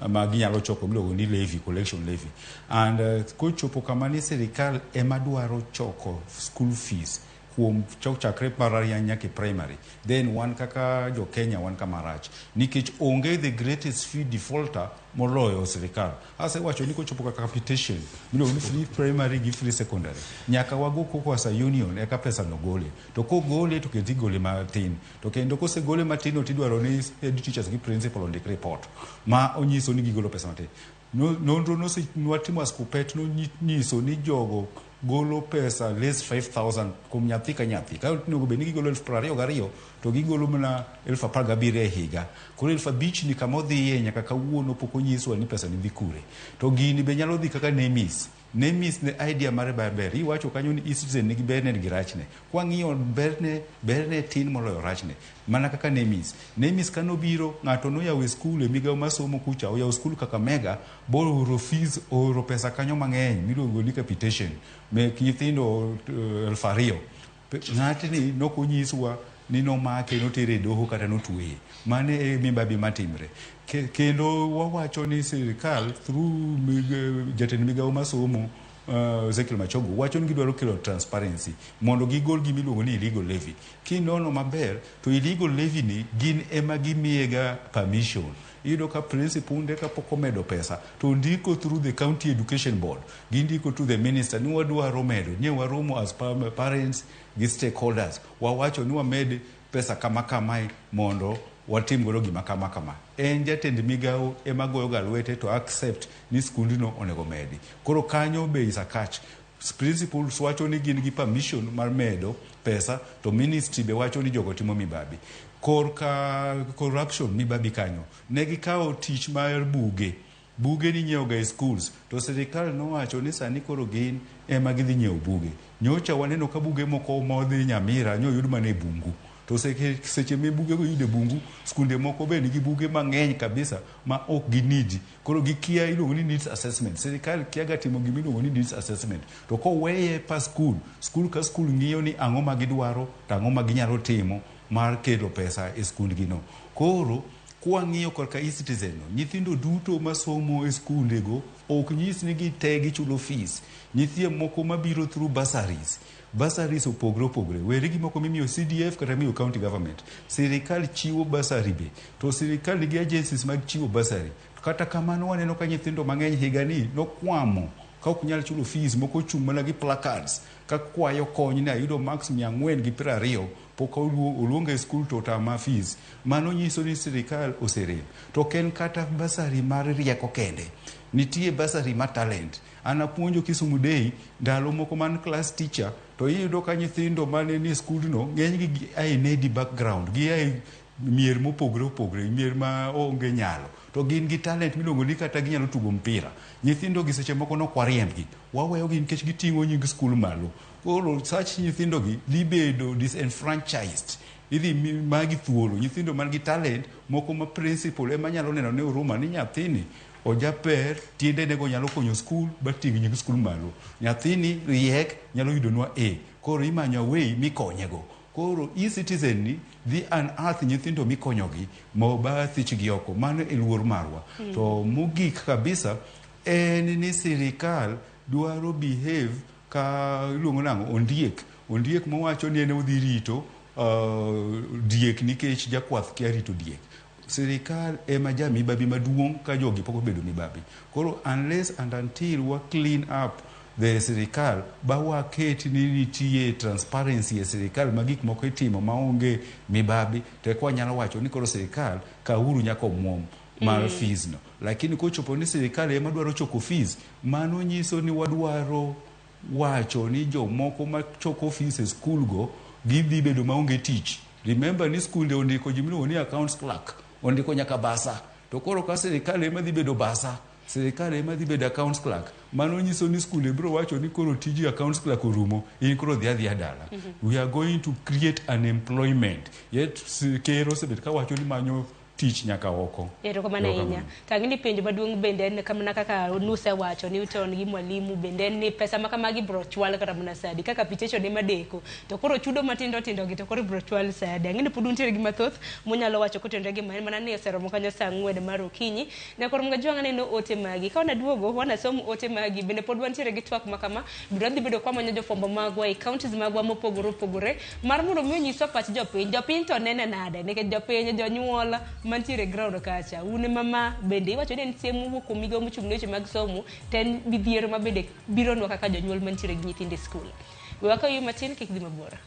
ma ginyalo choko miluongo ni levy, collection levy. And kochopo kama ni sirikal ema dwaro choko school fees kuom chakre mbalariany nyaka primary, then wan kaka jo Kenya wan kama rach nikech onge the greatest fee defaulter moloyo sirikal. Asewacho ni kochopo kaka capitation miluongo ni free primary gi free secondary nyaka wago koko as a union eka pesa no gole, to kogole to kenti gole matin, to kendo kosegole matin otidwaro ni head teachers gi principal ondik report ma onyiso ni gigolo pesa matin. Nonro nwatimo askupet no nyiso ni jogo golo pesa less 5,000 kum nyathi ka nyathi. Ka nugo be ni gigolo 22,000 to gigolo mana 17,000 e higa. Koro 5,000 ni kama odhiye nyaka kawuono pok onyiswa ni pesa ni dhi kure. To gini be nyalo dhi kaka nemis. Nemis ne idea mare ber. Iwacho kanyo ni e-citizen nigi berne gi rachne. Kwang'iyo berne tin moloyo rachne. Mana kaka nemis. Nemis kanobiro ng'ato noyawo skul e migawo masomo kucha, oyawo skul kaka Mega, boro oro fees, oro pesa kanyo mang'eny miluongo ni capitation. Mek nyithindo 2,000. Ng'atni nokonyiswa ni nomake notere doho kata notweye. Mane e mibadhi matimre. Kendo wawacho ni sirikal through jatend migawo masomo Zekil Machogo wacho ni gidwaro kelo transparency mondo gigol gimiluongo ni illegal levy. Kinono maber to illegal levy ni gin ema gimiyega permission. Iyudo ka principal nde ka pok omedo pesa to ndiko through the county education board, gindiko to the minister ni wadwaro medo, nye waromo as parents gi stakeholders, wawacho ni wamed pesa kama mondo watim godo gima kama. En jatend migawo ema goyo ga lwete to accept ni skundino onego medi. Koro kanyo be is a catch. Principals wacho ni gin gi permission mar medo pesa to ministry be wacho ni jogo timo mibabi. Korka corruption mibabi kanyo. Negi kawo tich mar buge ni nyiewo ga schools to sirikal nowacho ni sani koro gin ema gidhi nyiewo buge. Nyocha waneno ka buge moko modhi Nyamira nyoyud mane bungu. To seche me buge go yude bungu, skunde moko be nigi buge mang'eny kabisa ma ok ginidi. Koro gikia iluongo ni needs assessment. Sirikal kiaga timo gimiluongo ni needs assessment. To koweye pa school ka school ng'iyo ni ang'o ma gidwaro, ang'o ma ginyalo timo mar kelo pesa e skundgino. Koro kwang'iyo korka e-citizen no, nyithindo duto masomo e skundego ok nyis ni gite gichulo fees. Nyithie moko mabiro through bursaries opogre. Were gi moko mimiyo CDF kata miyo county government. Sirikal chiwo bursary be. To sirikal nigi agencies mag chiwo bursary. Kata kamano waneno ka nyithindo mang'eny higani nokwamo ka ok nyal chulo fees, moko chung' mana gi placards ka kwayo kony ni ayudo max 420 pok oluonga e skul to tama fees. Mano nyiso ni sirikal oserem. To ken kata bursary mar rieko kende. Nitie bursary mar talent. Anapuonjo Kisumu Day ndalo moko man class teacher to iyudo ka nyithindo mane ni skundno ng'eny gi ai nedi background gi ai mier mopogre, mier ma onge nyalo. To gin gi talent miluongo ni kata ginyalo tugo mpira. Nyithindo gi seche moko no kwariembgi. Waweyo gi nikech giting'o nying skul malo. Koro such nyithindo gi libedo disenfranchised. Idhi magi thuolo. Nyithindo man gi talent moko ma principal ema nyalo neno ne oruma ni nyathini ojaper tiende nego nyalo konyo skul bating' nying skul malo. Nyathini riek nyalo yudonwa A. Koro imanyo way mikonyego. Koro e-citizen ni dhi unearth nyithindo mikonyogi moba thichgi oko. Mano e luor marwa. To mogik kabisa en ni sirikal dwaro behave ka iluongo nang'o ondiek mowacho ni en odhi rito diek nikech jakwath kia rito diek. Sirikal ema jamibabi maduong' ka jogi pok obedo mibabi. Koro unless and until we clean up the sirikal ba waket ni nitie transparency e sirikal ma gik moko itimo maonge mibabi, to ekwa nyalo wacho ni koro sirikal kauru nyaka omwom mar fees no. Lakini kochopo ni sirikal ema dwaro choko fees, mano nyiso ni wadwaro wacho ni jomoko ma choko fees e school go gidhi bedo maonge tich. Remember ni school de ondiko jimino ni accounts clerk, ondiko nyaka basa. To koro ka sirikal ema dhi bedo basa, sirikal ema dhi bedo accounts clerk, mano nyiso ni school bro wacho ni koro tiji accounts clerk orumo, in koro dhi dala. We are going to create unemployment. Yet kero sebet ka wacho ni manyo tich nyaka oko. Ero kama na inya. Tagini penjo maduong' bende en kama kaka nuse wacho ni uton gi mwalimu bende ni pesa makamagi bro chwal kata mna sadi kaka pichecho de madeko. To koro chudo matindo gi to koro bro chwal sadi. Angini pudun tere gi mathoth munyalo wacho kotende gi mana ni osero mokanyo sang'wede mar okinyi. Na koro mga jwanga neno ote magi. Ka wana duogo wana somo ote magi bende pod wantiere gi twak makama biro dhi bedo kwa manyo jofombo magwa e counties magwa mopogore mar mondo miyo nyiso pach jopiny to nene nade nikech jopiny jonyuola mantiere ground kacha une mama bende iwacho ni ntiemu wuok kumigo mochung' ne weche mag somo ten bidhiero mabende biro nwa kaka jonyuol mantiere gi nyithinde skul. We wako yu matin kik dhi mabora.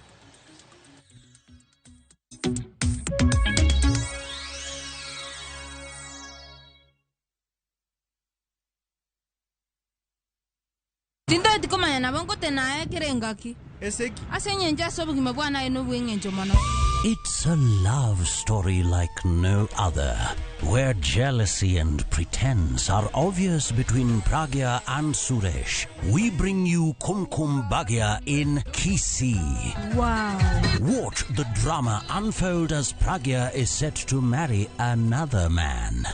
Tinto etikomanya na bongo tena kirengaki. Eseki. Asenye nja sobu kimebwana eno wengenjo mano. It's a love story like no other, where jealousy and pretense are obvious between Pragya and Suresh. We bring you Kumkum Bhagya in Kisii. Wow. Watch the drama unfold as Pragya is set to marry another man.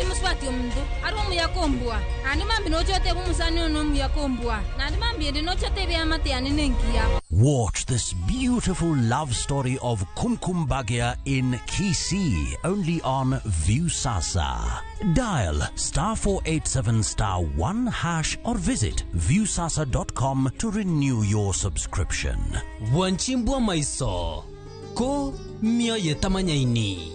Muswati omundu arumu yakombwa ani mambi nochote kumusani onomu yakombwa nani mambi ende nochote byamate ani nengia. Watch this beautiful love story of Kumkum Bhagya in Kisii only on Viusasa. Dial *487*1# or visit viusasa.com to renew your subscription. Wanchimbwa maiso ko mio yetamanyaini.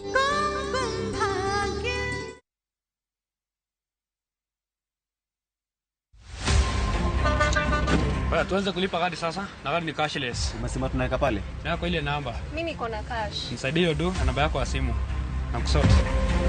Tuanze kulipa kadi sasa, na kadi ni cashless. Umesema tunaweka pale? Na kwa ile namba. Mimi niko na cash. Nisaidie hiyo do na namba yako ya simu. Nakusote.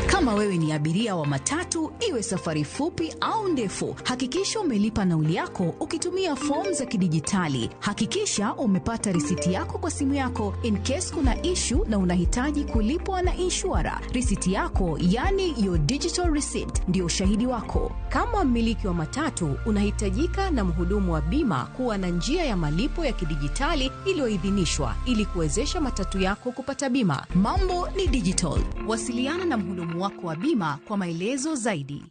Kama wewe ni abiria wa matatu, iwe safari fupi au ndefu, hakikisha umelipa nauli yako ukitumia fomu za kidijitali. Hakikisha umepata risiti yako kwa simu yako in case kuna issue na unahitaji kulipwa na insurer. Risiti yako, yani your digital receipt, ndio ushahidi wako. Kama mmiliki wa matatu, unahitajika na mhudumu wa bima kuwa na njia ya malipo ya kidijitali iliyoidhinishwa ili kuwezesha matatu yako kupata bima. Mambo ni digital. Wasiliana na mhudumu wako wa bima kwa maelezo zaidi.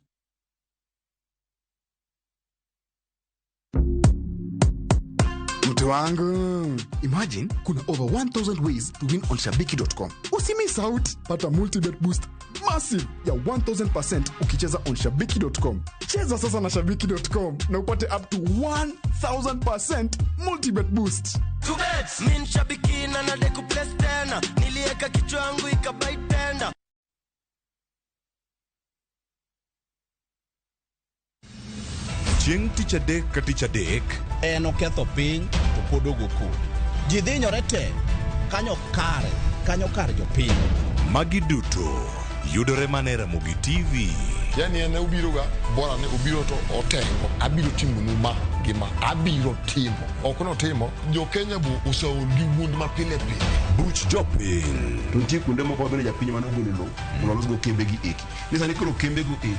Mtu wangu, imagine kuna over 1000 ways to win on shabiki.com. Usimiss out, pata multi-bet boost massive ya 1000% ukicheza on shabiki.com. Cheza sasa na shabiki.com na upate up to 1000% multi-bet boost. Tubets, min shabiki na nade kuplace tena. Nilieka kichwa yangu ikabai tena. Chieng' tich adek ka tich adek en oketho piny to pod ogoku. Ji dhinyore te kanyo kar jopiny. Magi duto yudore mana Ramogi TV. Yani ene ubiroga bora ne ubiro to otego abiro timo numa gima abiro timo okono timo jo Kenya bu usaul gi wund ma pile buch jopiny to tie kunde moko bende japiny mano golo lo unalos go kembe gi eki nisa ni koro kembe go eki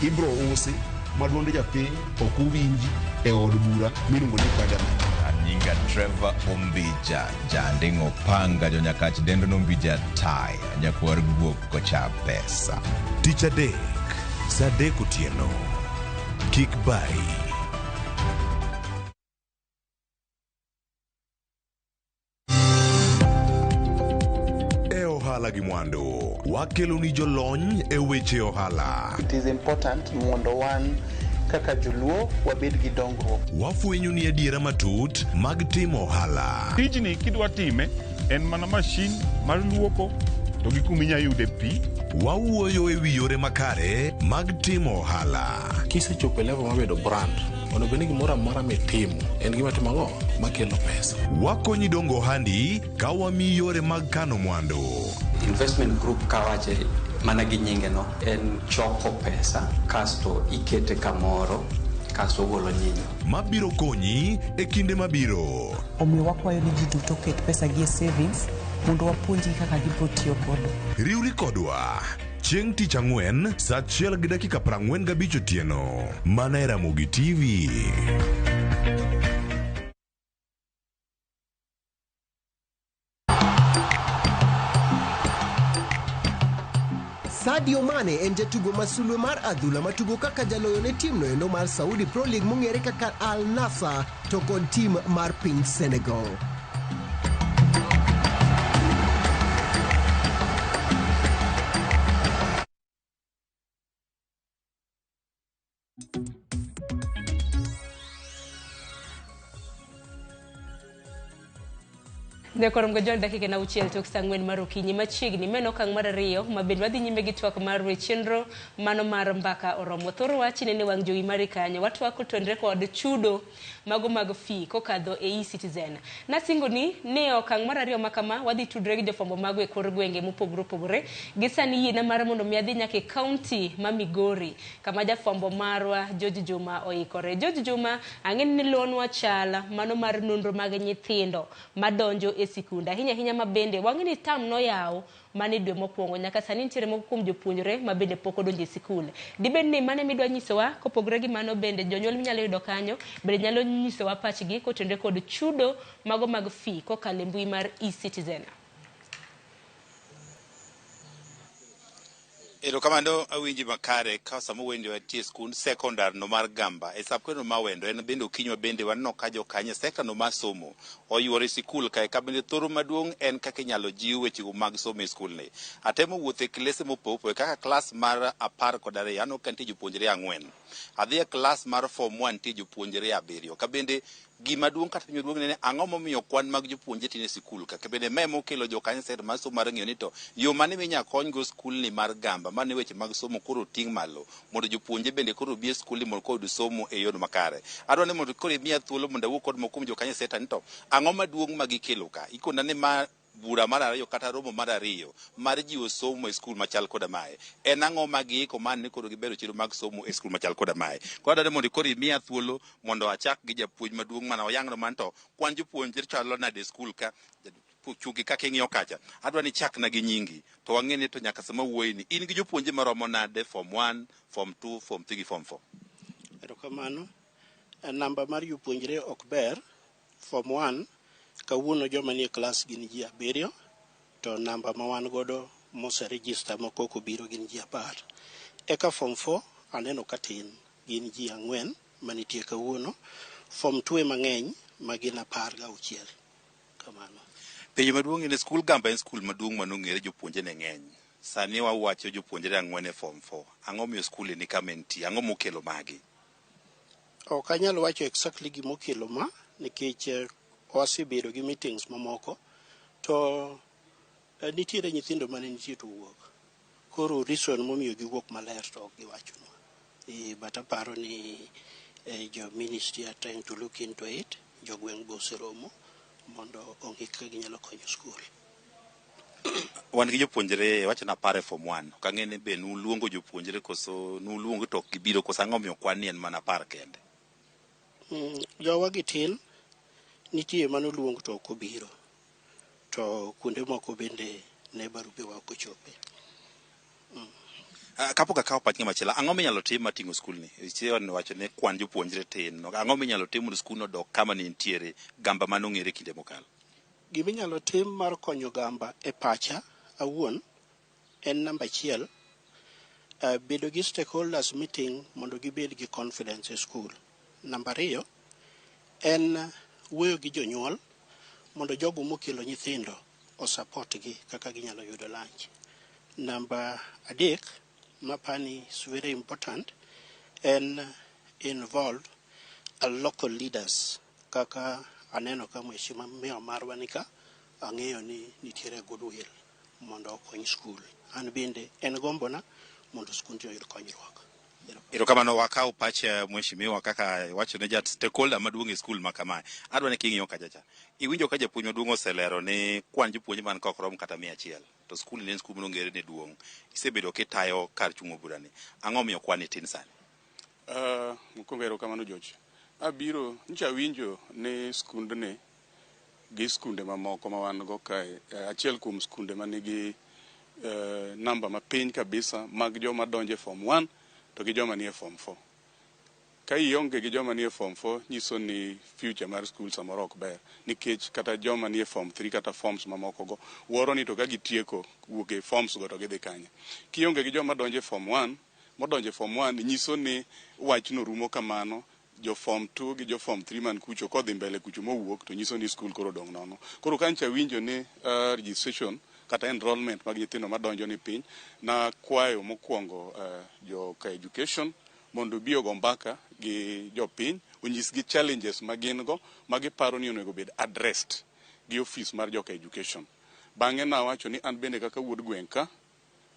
ibro use maduonde japiny okuwinji e od bura miluongo ni parliament. Nyinga Trevor Ombija jandingo panga jonyakach dendo nombija tai nyakwar guok kocha pesa. Tich adek saa 3 otieno. Kik bai. E ohala gi mwandu wakelo ni jolony e weche ohala. It is important mondo wan kaka joluo wabed gi dongruok. Wafwenyo ni adiera matut mag timo ohala. Tijni kidwa time en mana mashin mar luoko to gi kuminya yude pi. Wawuoyo e wi yore makare mag timo ohala. Kisechopo e level mabedo brand, ono bende gimoro amora mitimo en gima timo ang'o makelo pesa. Wakonyi dongo ohandi ka wamiyi yore mag kano mwandu. Investment group kawache mana gi nyinge no en choko pesa kasto ikete kamoro kasto golo nyinyo. Mabiro konyi e kinde mabiro. Omiyo wakwayo ni ji duto ket pesa gi e savings mondo wapuonji kaka gibiro tiyo kodo. Riwri kodwa chieng' tich ang'wen saa 1:45 otieno. Mana e Ramogi TV. Sadio Mane en jatugo masulwe mar adhula matugo kaka jaloyo ne timno endo mar Saudi Pro League mong'ere kaka Al Nassr to kod tim mar piny Senegal. Dekorom gajon dakika na uchiel tok sangwen mar okinyi machiegni meno kang mar ariyo mabende wadhi nyime gi twak mar chenro mano mar mbaka oromo. Thoro wachi ne wang jowi mari kanyo watwako tondre kod chudo mago mag fee kokadho e e-citizen. Nasingo ni ne okang mar ariyo makama wadhi tudre gi jofombo mago e kor gwenge mopogore opogore. Gisani yie na mar mondo mi adhi nyaka e county ma Migori kama jafombo marwa George Juma oikore. George Juma ang'en ni lonwa chala mano mar nonro mag nyithindo madonjo e sikunda hinya mabende wang'eni tam no yawo mane dwe mokwongo nyaka sani nitiere moko kuom jopuonjre mabende pok odonjo e sikul. Dibed ni mane midwa nyisowa kopogore gi mano bende jonyuol minyalo yudo kanyo bende nyalo nyisowa pachgi kotenore kod chudo mago mag fee kokalo e mbui mar e-citizen. Erokamano awinji makare ka samo wende watie skund sekondar no mar Gamba e sapkweno ma wendo en bende okinywa bende wanno ka jo kanye sekta no masomo oyuore sikul kae ka bende thoro maduong' en kaka inyalo jiw wechego mag somo e skul ne. Atemo wuotho e klese mopopo kaka klas mar 12 ano ka nitie jopuonjre 4. Adhi e klas mar form 1 nitie jopuonjre 7 ka bende gima duong' kata nyuduong' ne ang'o momiyo kwan mag jopuonje tin e sikul ka bende memo kelo jo kanye sekta mar somo mar ng'iyo ni to yo mane minya kony go skul ni mar Gamba mane weche mag somo koro ting' malo mondo jopuonje bende koro bi e skul ni mondo kod somo e yor makare. Adwa ni mondo koro miya thuolo mondo awuo kod mokum jo kanye sekta ni to ang'o maduong' ma gikelo ka ikona ni ma bura mar ariyo kata romo mar ariyo mar jiwo somo e skul machal koda mae en ang'o ma giiko man ni koro gibero chiro mag somo e skul machal koda mae. Koro adwa ni mondo koro miya thuolo mondo achak gi japuonj maduong' mana oyang'no man to kwan jopuonjre chalo nade e skul ka chuki kaka ing'iyo kacha. Adwa ni chakna gi nyingi to wang'e ni to nyaka sama wuoyi ni in gi jopuonje maromo nade form 1 form 2 form 3 gi form 4. Erokamano namba mar jopuonjre ok ber. Form 1 kawuono joma nie klas gin ji 7 to namba ma wan godo mose register moko kobiro gin ji 10. Eka form 4 aneno ka tin gin ji 4 manitie kawuono. Form 2 mang'eny ma gin 16. Kamano. Penjo maduong' en skul Gamba en skul maduong' manong'ere jopuonje ne ng'eny. Sani wawacho jopuonjre 4 e form 4. Ang'o miyo skul ni kama entie? Ang'o mokelo magi? Ok anyal wacho exactly gimokelo ma nikech wasebedo gi meetings mamoko to nitiere nyithindo mane nitie to wuok. Koro reason momiyo giwuok maler to ok giwachonwa. But aparo ni jo ministry are trying to look into it. Jogweng' boseromo mondo ong'i kaka ginyalo konyo skul. Wan gi jopuonjre wacho na pare form 1 kang'e ni be nuluongo jopuonjre koso nuluongo to gibiro koso ang'o miyo kwan ni en mana par kende. Jowa gitin nitie manoluong to ok obiro to kuonde moko bende ne barupe wa ok ochope. Kapok akawo pachni machielo ang'o minyalo tim mating'o skul ni? Ichion wacho ni kwan jopuonjre tin. Ang'o minyalo tim mondo skul no dok kama ne nitiere Gamba manong'ere kinde mokalo? Giminyalo tim mar konyo Gamba e pacha awuon en namba 1 bedo gi stakeholders meeting mondo gibed gi confidence e skul. Namba 2 en wuoyo gi jonyuol mondo jogo mokelo nyithindo o support gi kaka ginyalo yudo lunch. Namba 3 mapani is very important en involve a local leaders kaka aneno ka mheshimiwa meya marwa nika ang'eyo ni nitiere goodwill mondo okony skul. An bende en gombona mondo skunde oyud konyruok. Erokamano wakao pach mheshimiwa kaka wacho ne jat stakeholder maduong' e skul ma kamae. Adwa ni king'iyo kachacha. Iwinjo ka japuonj maduong' oselero ni kwan jopuonj man kok rom kata 100. To skul ne en skul mong'ere ne duong'. Isebedo kitayo kar chung'o burani. Ang'o miyo kwan tin sani? Mokwongo erokamano George. Abiro ncha winjo ni skundni gi skunde mamoko ma wan go kae, achiel kuom skunde manigi namba mapiny kabisa mag joma donje form 1 to gi joma nie form 4. Ka ionge gi joma nie form 4 nyiso ni future mar skul samoro ok ber, nikech kata joma nie form 3 kata forms mamoko go wuoro ni to ka gitieko wuok e forms go to gidhi kanye. Kionge gi joma donje form 1, modonje form 1 nyiso ni wachno rumo kamano. Jo form 2 gi jo form 3 man kucho kodhi mbele kucho mowuok to nyiso ni skul koro dong' nono. Koro kancha winjo ni registration kata enrollment mag nyithindo madonjo ni piny na kwayo mokwongo jo ka education mondo bi ogo mbaka gi jopiny onyis gi challenges magin go magiparo ni onego bed addressed gi office mar joka education. Bang'e nawacho ni an bende kaka wuod gweng' ka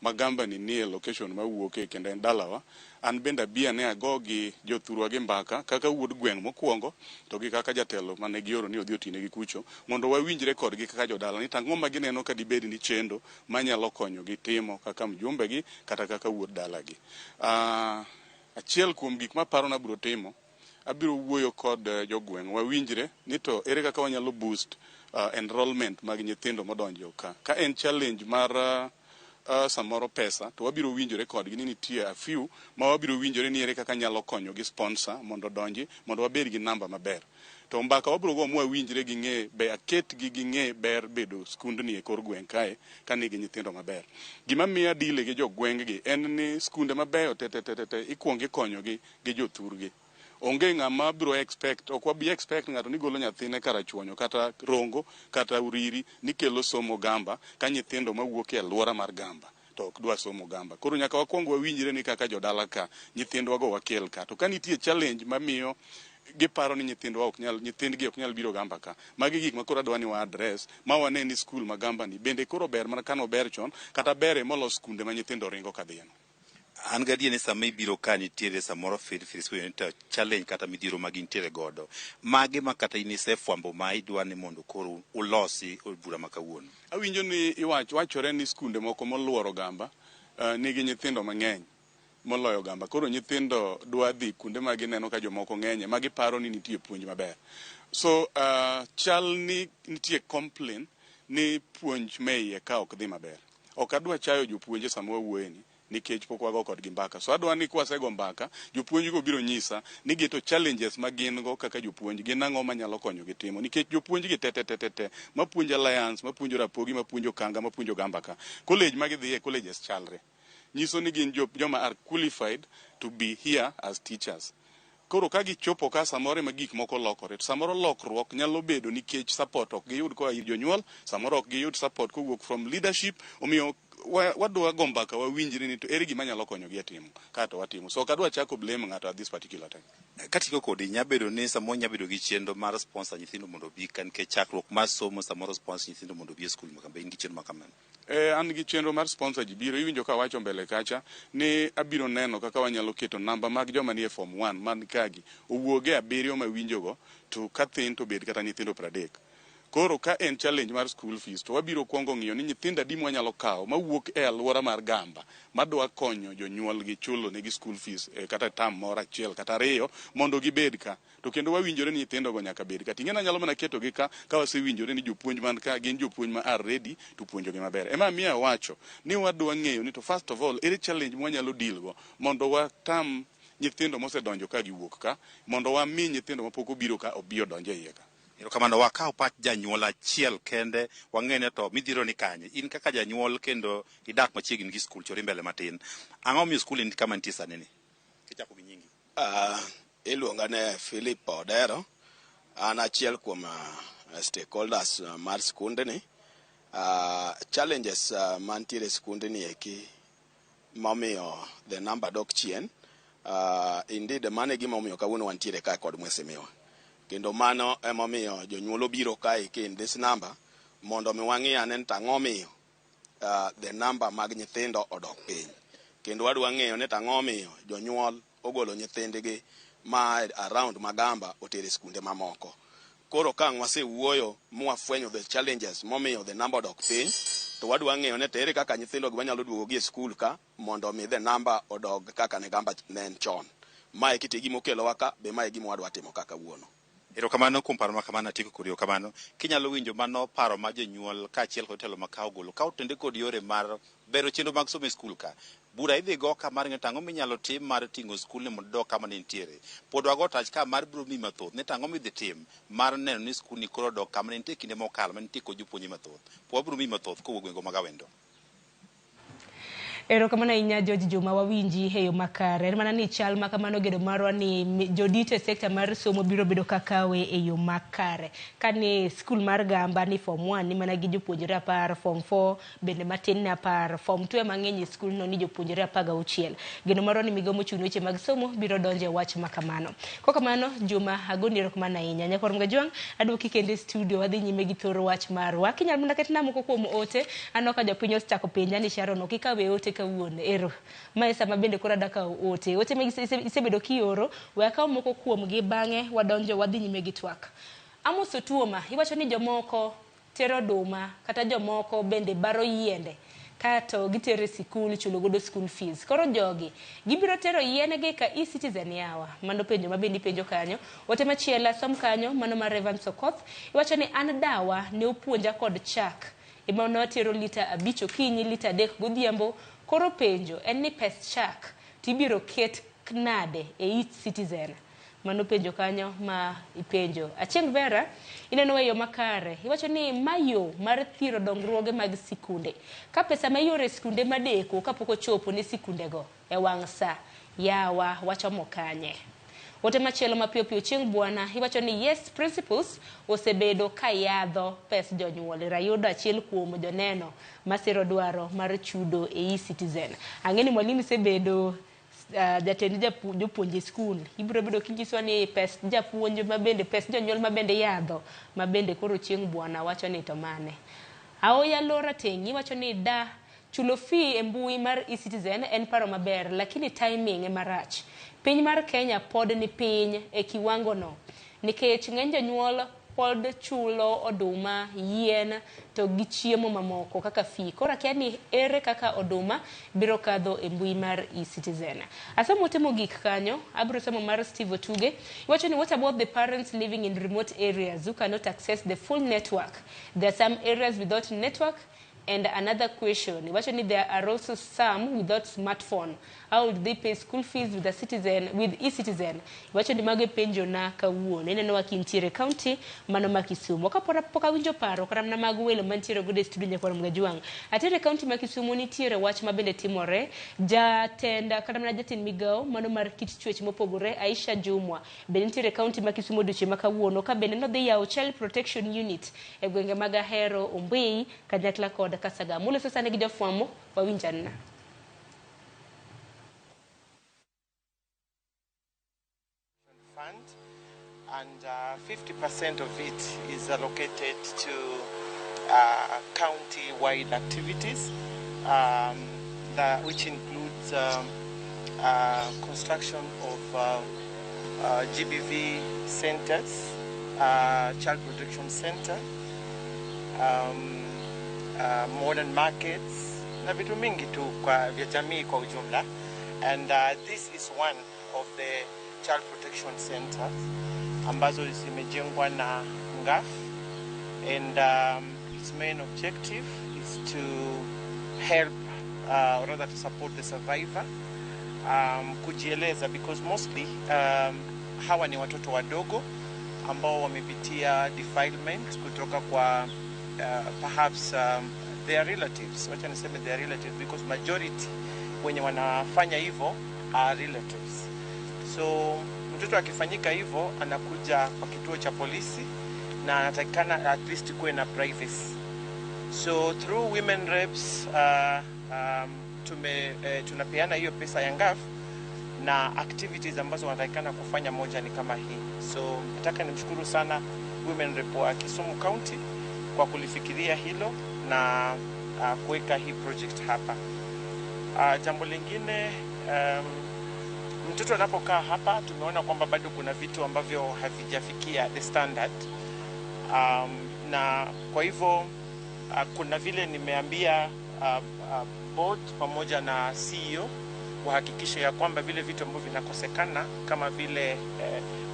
Magamba ni nie location mawuoke kendo en dalawa, an bende abia ne ago gi jothurwa gi mbaka kaka wuod gweng' mokwongo to gi kaka jatelo mane gioro ni odhi otine gi kucho mondo wawinjre kodgi kaka jodala ni tang'o ma gineno ka dibed ni chendo manyalo konyo gi timo kaka mjumbe gi kata kaka wuod dala gi. Achiel kuom gik maparo na biro timo, abiro wuoyo kod jogweng' wawinjre ni to ere kaka wanyalo boost enrollment mag nyithindo modonjo ka en challenge mar samoro pesa to wabiro winjore kodgi ni nitie a few ma wabiro winjore ni ere kaka nyalo konyo gi sponsor mondo donji mondo wabed gi namba maber. To mbaka wabiro go mwa winjre gi ng'e be aket gi ng'e ber bedo skundni e kor gweng' kae ka nigi nyithindo maber. Gima miya dile gi jogweng' gi en ni skunde mabeyo te ikuongi konyo gi jothurgi. Onge ng'ama biro expect, ok wabi expect ng'ato ni golo nyathine karachuonyo kata rongo kata uriri ni kelo somo Gamba ka nyithindo mawuok e alwora mar Gamba to ok dwa somo Gamba. Koro nyaka wakwong wawinjre ni kaka jodala ka nyithindwa go wakel ka. To ka nitie challenge mamiyo giparo ni nyithindgi ok nyal biro Gamba ka. Magi gik ma koro adwa ni wa address ma wane ni skul ma Gamba ni bende koro ber mana kano ber chon kata bere molos skunde ma nyithindo ringo kadhieno. An gadi ni sama ibiro ka nitiere samoro challenge kata midhiro ma gintiere godo. Mage ma kata inise fwambo ma idwa ni mondo koro ulosi od bura ma kawuono. Awinjo ni wachore ni skunde moko moluoro Gamba nigi nyithindo mang'eny moloyo Gamba. Koro nyithindo dwa dhi kunde ma gineno ka jomoko ng'enye ma giparo ni nitie puonj maber. So chal ni nitie complain ni puonj meiye ka ok dhi maber. Ok adwa chayo jopuonje sama wawuoyeni nikech pok wago kodgi mbaka. So adwa ni kwasego mbaka jopuonj go biro nyisa ni gito challenges ma gin go kaka jopuonj gin ang'o manyalo konyo gi timo nikech jopuonj gi te mapuonjo alliance mapuonjo Rapogi mapuonjo Kanga mapuonjo Gamba ka college ma gidhiye colleges chalre nyiso ni gin joma are qualified to be here as teachers. Koro ka gichopo ka samoro ma gik moko lokore to samoro lokruok nyalo bedo nikech support ok giyud koa ir jonyuol, samoro ok giyud support kowuok from leadership, omiyo wadwa go mbaka wawinjre ni to ere gima nyalo konyo gi timo kato watimo. So kadwa chako blame ng'ato at this particular time. Katiko kodi nyabedo ni samoro nyabedo gi chenro mar sponsor nyithindo mondo bi kan ke chakruok mar somo samoro sponsor nyithindo mondo bi e skul makamba in gi chenro makamano. An gi chenro mar sponsor ji biro iwinjo ka wacho mbele kacha ni abiro neno kaka wanyalo keto namba mag joma nie form 1 man kagi owuoge 7 ma winjogo to ka thin to bed kata nyithindo 30. Koro ka en challenge mar school fees to wabiro kwongo ng'iyo ni nyithindo adi mwanyalo kawo mawuok e alwora mar Gamba madwa konyo jonyuol gi chulo ne gi school fees kata tam moro achiel kata ariyo mondo gibed ka. To kendo wawinjore ni nyithindo go nyaka bed ka. Ting'ena nyalo mana keto gi ka wasewinjore ni jopuonj man ka gin jopuonj ma are ready to puonjo gi maber. Ema miya wacho ni wadwa ng'eyo ni to first of all ere challenge mwanyalo deal go mondo watam nyithindo mosedonjo ka giwuok ka mondo wami nyithindo mapok obiro ka obiyo donjo e iye ka. Erokamano wakao pach janyuol achiel kende wang'ene to midhiro ni kanye in kaka janyuol kendo idak machiegni gi skul chori mbele matin. Ang'o miyo skul ni kama nitie sani ni? Kichako gi nyingi. Iluonga ne Philip Orero. An achiel kuom stakeholders mar skundni. Challenges mantiere skundni eki momiyo the number dok chien Indeed mane gima omiyo kawuono wantiere kae kod mwesimiwa kendo mano emomiyo jonyuolo biro kae in this number mondo mi wang'i ane tang'o miyo the number mag nyithindo odok piny kendo wadwa ng'eyo ne tang'o miyo jonyuol ogolo nyithindgi ma around Magamba otere skunde mamoko. Koro ka wasewuoyo mwafwenyo the challenges momiyo the number odok piny to wadwa ng'eyo ne tere kaka nyithindo gi wanyalo duogo gi skul ka mondo mi the number odog kaka ne gamba ne en chon. Mae kiti gimo kelo waka be mae gimo wadwa timo kaka wuono. Erokamano kuom paro makamano atieko kod erokamano. Kinyalo winjo mano paro ma jonyuol kaachiel kod telo makawo golo ka otende kod yore mar bero chenro mag somo e skul ka. Bura idhi go ka mar ng'eto ang'o minyalo tim mar ting'o skul ni mondo dok kama ne nitiere. Pod wago tach ka mar biro mi mathoth ne tang'o midhi tim mar neno ni skul ni koro dok kama ne nitie kinde mokalo ma nitie kod jopuonje mathoth. Po wabiro mi mathoth kowuok gwenge mag Awendo. Erokamano ahinya George Juma wawinji e yo makare. En mana ni chal ma kamano gedo marwa ni jodite sekta mar somo biro bedo kakawe e yo makare. Kani skul mar Gamba ni form 1 ni mana gi jopuonjre 10, form 4 bende matin na 10, form 2 mang'eny e skul no ni jopuonjre 16. Geno marwa ni migomo chuno weche mag somo biro donje wach makamano. Kokamano Juma agoni erokamano ahinya. Nyakor mga juang aduoki kende studio wadhi nyime gi thoro wach marwa. Kinyal muna ketna moko kuom ote anoka jopiny ostako penja ni Sharon okikawe ote kawuono ero mae sama bende kora daka ote me isebedo kioro we akaw moko kuom gi bang'e wadonjo wadhi nyime gi twak. Amoso tuoma iwacho ni jomoko tero duma kata jomoko bende baro yiende kato gitere sikul chulo godo school fees. Koro jogi gibiro tero yiene gi ka e-citizen yawa mano penjo mabendi penjo kanyo. Ote machiela som kanyo mano mar Revan Sokoth iwacho ni an dawa ne opuonja kod chak ema ne watero lita 5 okinyi lita 3 godhiambo. Koro penjo en ni pes chak tibiro ket knade e e-citizen. Mano penjo kanyo ma ipenjo. Achieng' Vera ineno yo makare iwacho ni mayo mar thiro dongruoge mag sikunde ka pesa ma yore sikunde madeko kapok ochopo ne sikunde go e wang' sa yawa wacho mokanye. Wote machielo mapiyo piyo chieng' bwana iwacho ni yes principals osebedo kayadho pes jonyuol. Rayudo achiel kuom joneno masiro dwaro mar chudo e e-citizen. Ang'eni mwalimu sebedo jatend jopuonje skul ibiro bedo kinyiso ni pes japuonj mabende pes jonyuol mabende yadho mabende koro chieng' bwana wacho ni to mane. Aoya Lora Tengi wacho ni da chulo fee e mbui mar e-citizen en paro maber lakini timing e marach. Piny mar Kenya pod ni piny e kiwango no nikech ng'eny jonyuol pod chulo oduma yien to gi chiemo mamoko kaka fee. Koro akia ni ere kaka oduma biro kadho e mbui mar e-citizen. Asamo temo gik kanyo abiro somo mar Steve Otuge iwacho ni what about the parents living in remote areas who cannot access the full network? There are some areas without network. And another question, there are also some without smartphone. How would they pay school fees with e-citizen? Mage penjo na kawuono. Nene no Kintiere County, mano Makisumu. Kapora poka winjo paro, karamna maguelo mantiere gode studio nyakoro mgajuang. Atere County Makisumu nitiere wach mabende timore. Jatenda karamna jatin migao, mano mar kit chwech mopogore, Aisha Jumwa. Benitiere County Makisumu duche makawuono. Ka bende no de yao Child Protection Unit. Gwenge Magahero, Ombei, Kanyakla Koda Kasaga. Mule sasa ne gijofuamo wawinjana. Fund, and 50% of it is allocated to county-wide activities, which includes construction of GBV centers, child protection center, modern markets, na vitu mingi tu kwa vya jamii kwa ujumla. And this is one of the child protection centers ambazo zimejengwa na NGAF, and its main objective is to help or rather to support the survivor kujieleza, because mostly hawa ni watoto wadogo ambao wamepitia defilement kutoka kwa perhaps their relatives. Wacha niseme their relatives because majority wenye wanafanya hivyo are relatives. So mtoto akifanyika hivyo anakuja kwa kituo cha polisi na anatakikana at least kuwe na privacy. So through women reps tunapeana hiyo pesa ya NGAF na activities ambazo wanatakikana kufanya. Moja ni kama hii. So nataka nimshukuru sana Women Rep wa Kisumu County kwa kulifikiria hilo na kuweka hii project hapa. Jambo lingine, mtoto anapokaa hapa tumeona kwamba bado kuna vitu ambavyo havijafikia the standard, na kwa hivyo kuna vile nimeambia board pamoja na CEO kuhakikisha ya kwamba vile vitu ambavyo vinakosekana kama vile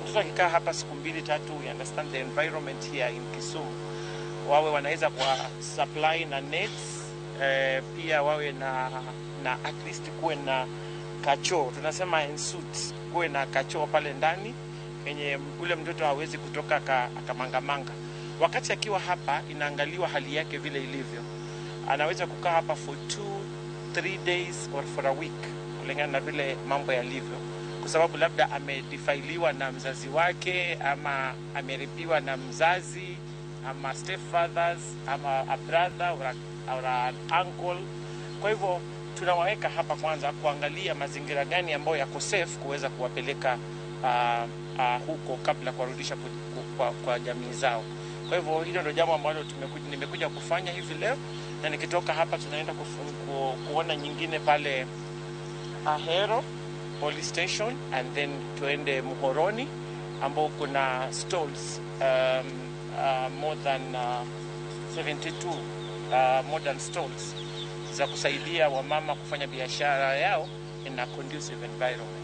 mtoto akikaa hapa siku 2-3, we understand the environment here in Kisumu, wawe wanaweza kwa supply na nets, pia wawe na at least kuwe na kachoo, tunasema ensuite, kuwe na kachoo pale ndani yenye ule mtoto hawezi kutoka akamangamanga. Wakati akiwa hapa inaangaliwa hali yake vile ilivyo. Anaweza kukaa hapa for 2-3 days or for a week kulingana na vile mambo yalivyo, kwa sababu labda amedefailiwa na mzazi wake, ama ameripiwa na mzazi, ama stepfathers, ama a brother or an uncle. Kwa hivyo tunawaweka hapa kwanza kuangalia mazingira gani ambayo yako safe kuweza kuwapeleka huko kabla kuwarudisha kwa jamii zao. Kwa hivyo hilo ndio jambo ambalo nimekuja kufanya hivi leo, na nikitoka hapa tunaenda kuona nyingine pale Ahero police station, and then tuende Muhoroni ambao kuna stalls more than 72 modern stalls za kusaidia wamama kufanya biashara yao in a conducive environment.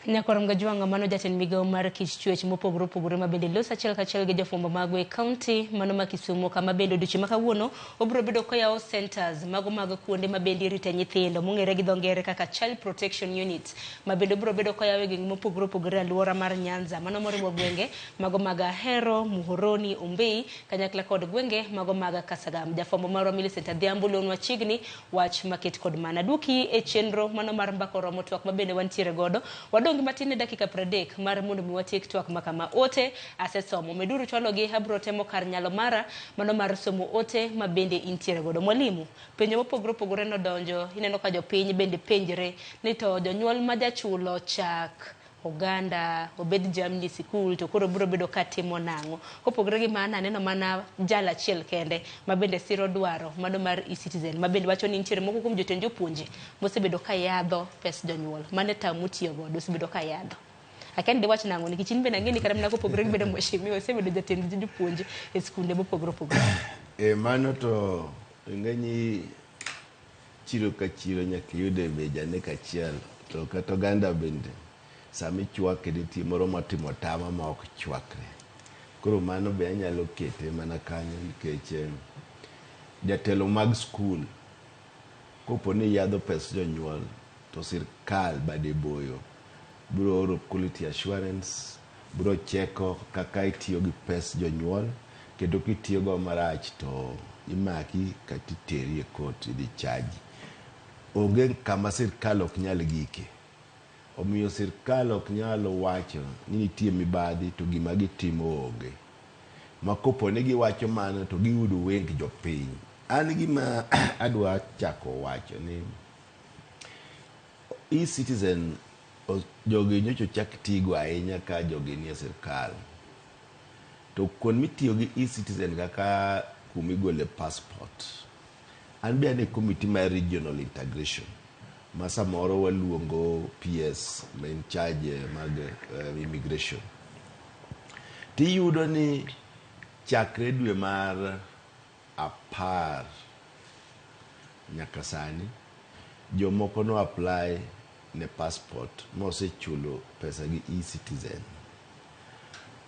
Nyakoram juanga mano jaten migao mar kich chuech mopogore opogore mabende losa achiel kachiel gi jofwambo magwe county mano ma Kisumu, kama bende odiochieng' ma kawuono obiro bedo koyawo centers mago mag kuonde mabende irite nyithindo mong'ere gi dho ngere kaka child protection units, mabende obiro bedo koyawo e gwenge mopogore opogore alwora mar Nyanza, mano moriwo gwenge mago mag Ahero, Muhoroni, Ombei, kanyakla kod gwenge mago mag Kasagam. Jafwambo marwa Millicent Adhiambo lonwa chiegni wach maket kod mana duki e chenro mano mar mbako romo twak mabende wantiere godo. Wadongi matine dakika 30 mar mondo miwatiek twak makama ote asesomo meduru chwalo gi habro temo kar nyalo mara mano mar somo ote mabende intiere godo. Mwalimu penjo mopogore opogore no donjo, ineno ka jopiny bende penjre ni to jonyuol ma jachulo chak Oganda obed jamni sikul to koro biro bedo katimo nango. Kopogore gi mana neno mana jala achiel kende mabende siro dwaro mano mar e-citizen, mabende wacho ni nitiere moko kuom jotend jopuonje mosebedo ka yadho pes jonyuol mane tamu tiyo godo, osebedo ka yadho. Akan de wach nango nikech inbe nangeni kata mna kopogore gi bedo mheshimiwa osebedo jatend jopuonje e skunde mopogore opogore. Mano to ng'eny chiro ka chiro nyaka yude beja ne kachiel to kata Oganda bende sami chwak nitie moro matimo tama ma ok chwakre. Koro mano be anyalo kete mana kanyo nikech jatelo mag skul kopo ni yadho pes jonyuol to sirkal bade boyo biro oro quality assurance, biro cheko kaka itiyo gi pes jonyuol, kendo kitiyo go marach to imaki kata iteri e court idhi chaji. Onge kama sirkal ok nyal gike. Omiyo sirkal ok nyalo wacho ni nitie mibadhi to gima gitimo onge. Makopo ni giwacho mano to giyudo weng jopiny. An gima adwa chako wacho ni e-citizen jogi nyocho chak tigo ahinya ka jogi nie sirkal. To kon mitiyo gi e-citizen kaka kumigole passport. An be ane committee mar regional integration. Masa moro waluongo PS main charge mag immigration. Tiyudo ni chakre dwe mar 10 nyaka sani jomoko no apply ne passport mose chulo pesa gi e-citizen.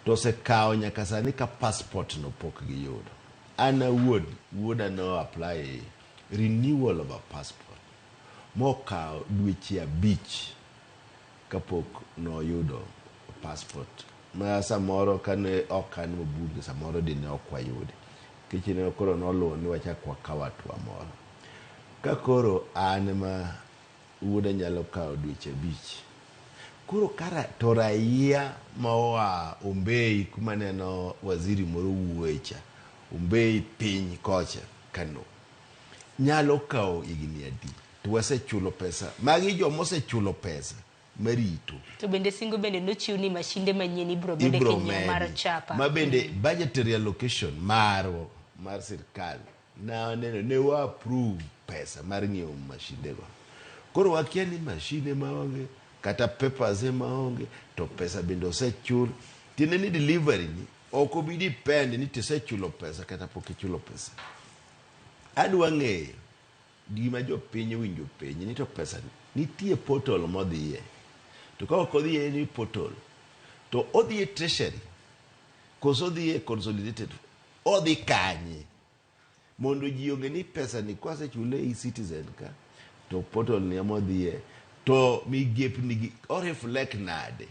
To se kao nyaka sani ka passport no pok giyudo. Ana wuoda no apply renewal of a passport. Mokao dweche 5 kapok no yudo passport. Ma samoro kane okan mobunge samoro dine okwayude. Kichine koro noluwo ni wacha kwa kawatwa moro. Ka koro an ma wuoda nyalo kao dweche 5. Koro kara to raia mawa Ombei kuma neno waziri moro wuocha. Ombei piny kocha Kano. Nyalo kao igni adi. to wasechulo pesa magi joma osechulo pesa marito to bende singo bende nochiw ni mashinde manyien ibro bende kinyo mar chapa ma bende budgetary allocation mar sirkal na neno ne wa approve pesa mar ng'iewo mashinde go koro wakia ni mashine maonge kata papers maonge to pesa bende osechul tiene ni delivery ni ok obi depend ni tisechulo pesa kata pok ichulo pesa. Adwa ng'eyo gima jopiny winjo penj ni to pesa nitie portal modhiye to ka ok odhiye ni portal to odhiye treasury koso odhiye consolidated odhi kanye mondo ji onge ni pesa ni kwasechule e-citizen ka to portal ni amodhiye to migep nigi o reflect nade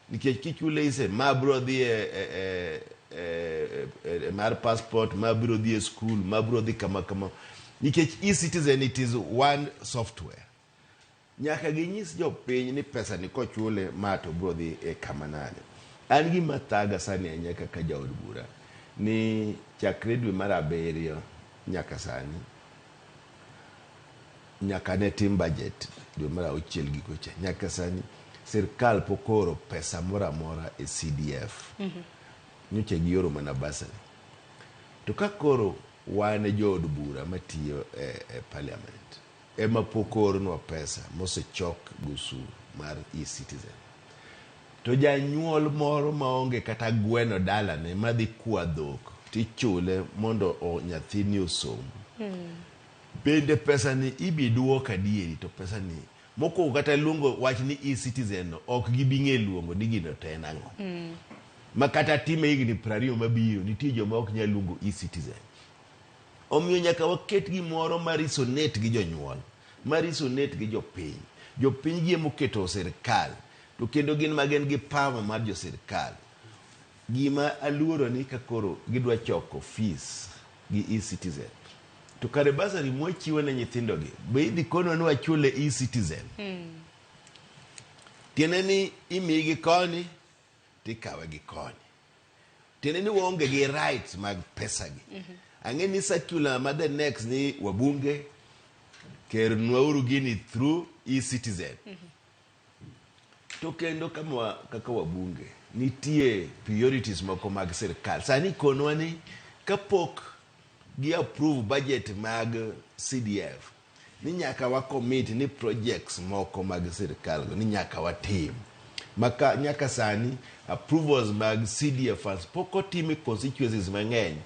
nikech kichule ise ma bro dhiye mar passport ma bro dhiye school ma bro dhi kama nikech e-citizen it is one software nyaka ginyis jopiny ni pesa ni kochule ma to bro dhi kama nade. An gima thaga sani nyaka ka jaod bura ni chakre dwe mar 7 nyaka sani nyaka ne tim budget dwe mar 6 gikocha nyaka sani sirkal pokoro pesa mora e CDF nyoche gioro mana basari to kakoro wane jood bura matiyo parliament ema pokoro no pesa mosechok gusu mar e-citizen to janyuol moro maonge kata gweno dala ne madhi kwa dhok tichule mondo nyathini osom bende pesa ni ibiduoka dieri to pesa ni moko kata luongo wach ni e-citizen no ok gibing'e luongo ni gino to en ang'o makata time higni 20 mabiro nitie joma ok nyal luongo e-citizen. Omiyo nyaka waket gimoro marisonate gi jonyuol marisonate gi jopiny gi emoketo sirkal to kendo gin magen gi power mar jo sirkal gima aluoro ni kakoro gidwa choko fees gi e-citizen to kare basari mwachiwo ne nyithindo gi be idhi kono ni wachule e-citizen tiene ni imigi koni tikawe gi koni tiene ni waonge gi rights mag pesa gi ang'e ni circular ma the next ni wabunge ker nwauru gini through e-citizen to kendo kaka wabunge nitie priorities moko mag sirkal sani konwa ni kapok gi approve budget mag CDF ni nyaka wa commit ni projects moko mag sirkal ni nyaka watim maka nyaka sani approvals mag CDF funds poko timi constituencies mang'eny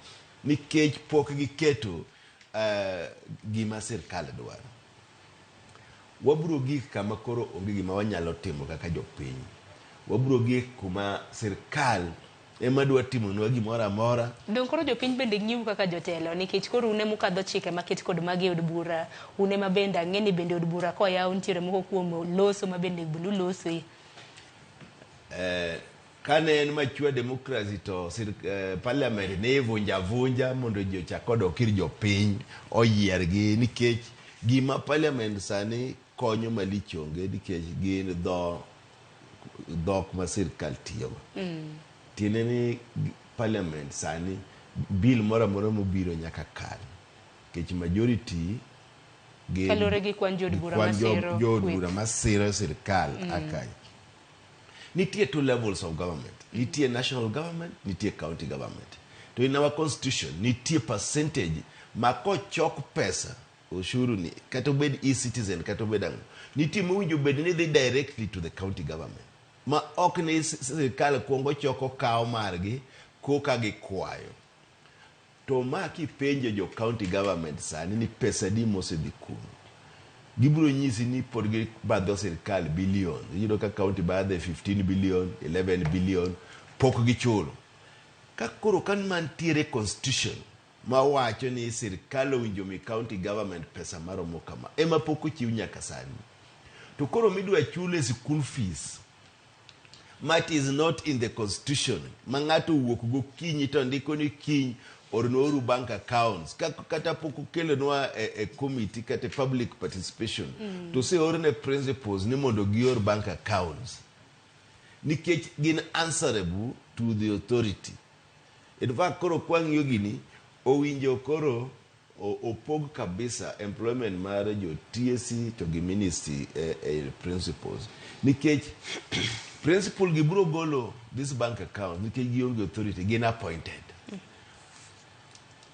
nikech pok giketo gima sirkal dwaro. Waburo gik kama koro onge gima wanyalo timo kaka jopiny waburo gik kuma sirkal ema dwa timo nwa gimoro amora don koro jopiny bende ng'iu kaka jotelo nikech koro une mukadho chike maket kod magi od bura une mabende ang'eni bende od bura koyaw ntiere moko kuom loso mabende bunu loso kane en machua demokrasi to parliament ne vunja mondo ji ochak odok ir jopiny oyiergi nikech gima parliament sani konyo malich onge nikech gin dhok ma sirkal tiyogo tiene ni parliament sani bill moro mobiro nyaka kal nikech majority kalore gi kwan jod bura masiro sirkal akany. Nitie 2 levels of government. Nitie national government, nitie county government. To in our constitution, nitie percentage mako chok pesa ushuru ni kata obed e-citizen kata obed ang'o. Nitie mowinjo bed ni dhi directly to the county government. Ma ok ni sirkal kuongo choko kao margi koka gi kwayo. To ma kipenjo jo county government sani ni pesa di mosedhi kuno. Gibro nyisi ni pod gi badho sirkal billion yudo ka county badhe 15 billion 11 billion pok gichulo ka koro kan mantiere constitution ma wacho ni sirkal owinjo mi county government pesa maromo kama ema pok ochiw nyaka sani to koro midwa chule school fees that is not in the constitution ma ng'ato wuok go kinyi to ndiko ni kiny or noru bank accounts kata pok okelonwa a committee kata public participation to say orne principles ni mondo gior bank accounts nikech gin answerable to the authority. In fact koro kwang'iyo gini owinjo koro opog kabisa employment mar jo TSC to gi ministry principals nikech principal gi bro golo this bank account nikech gionge authority gin appointed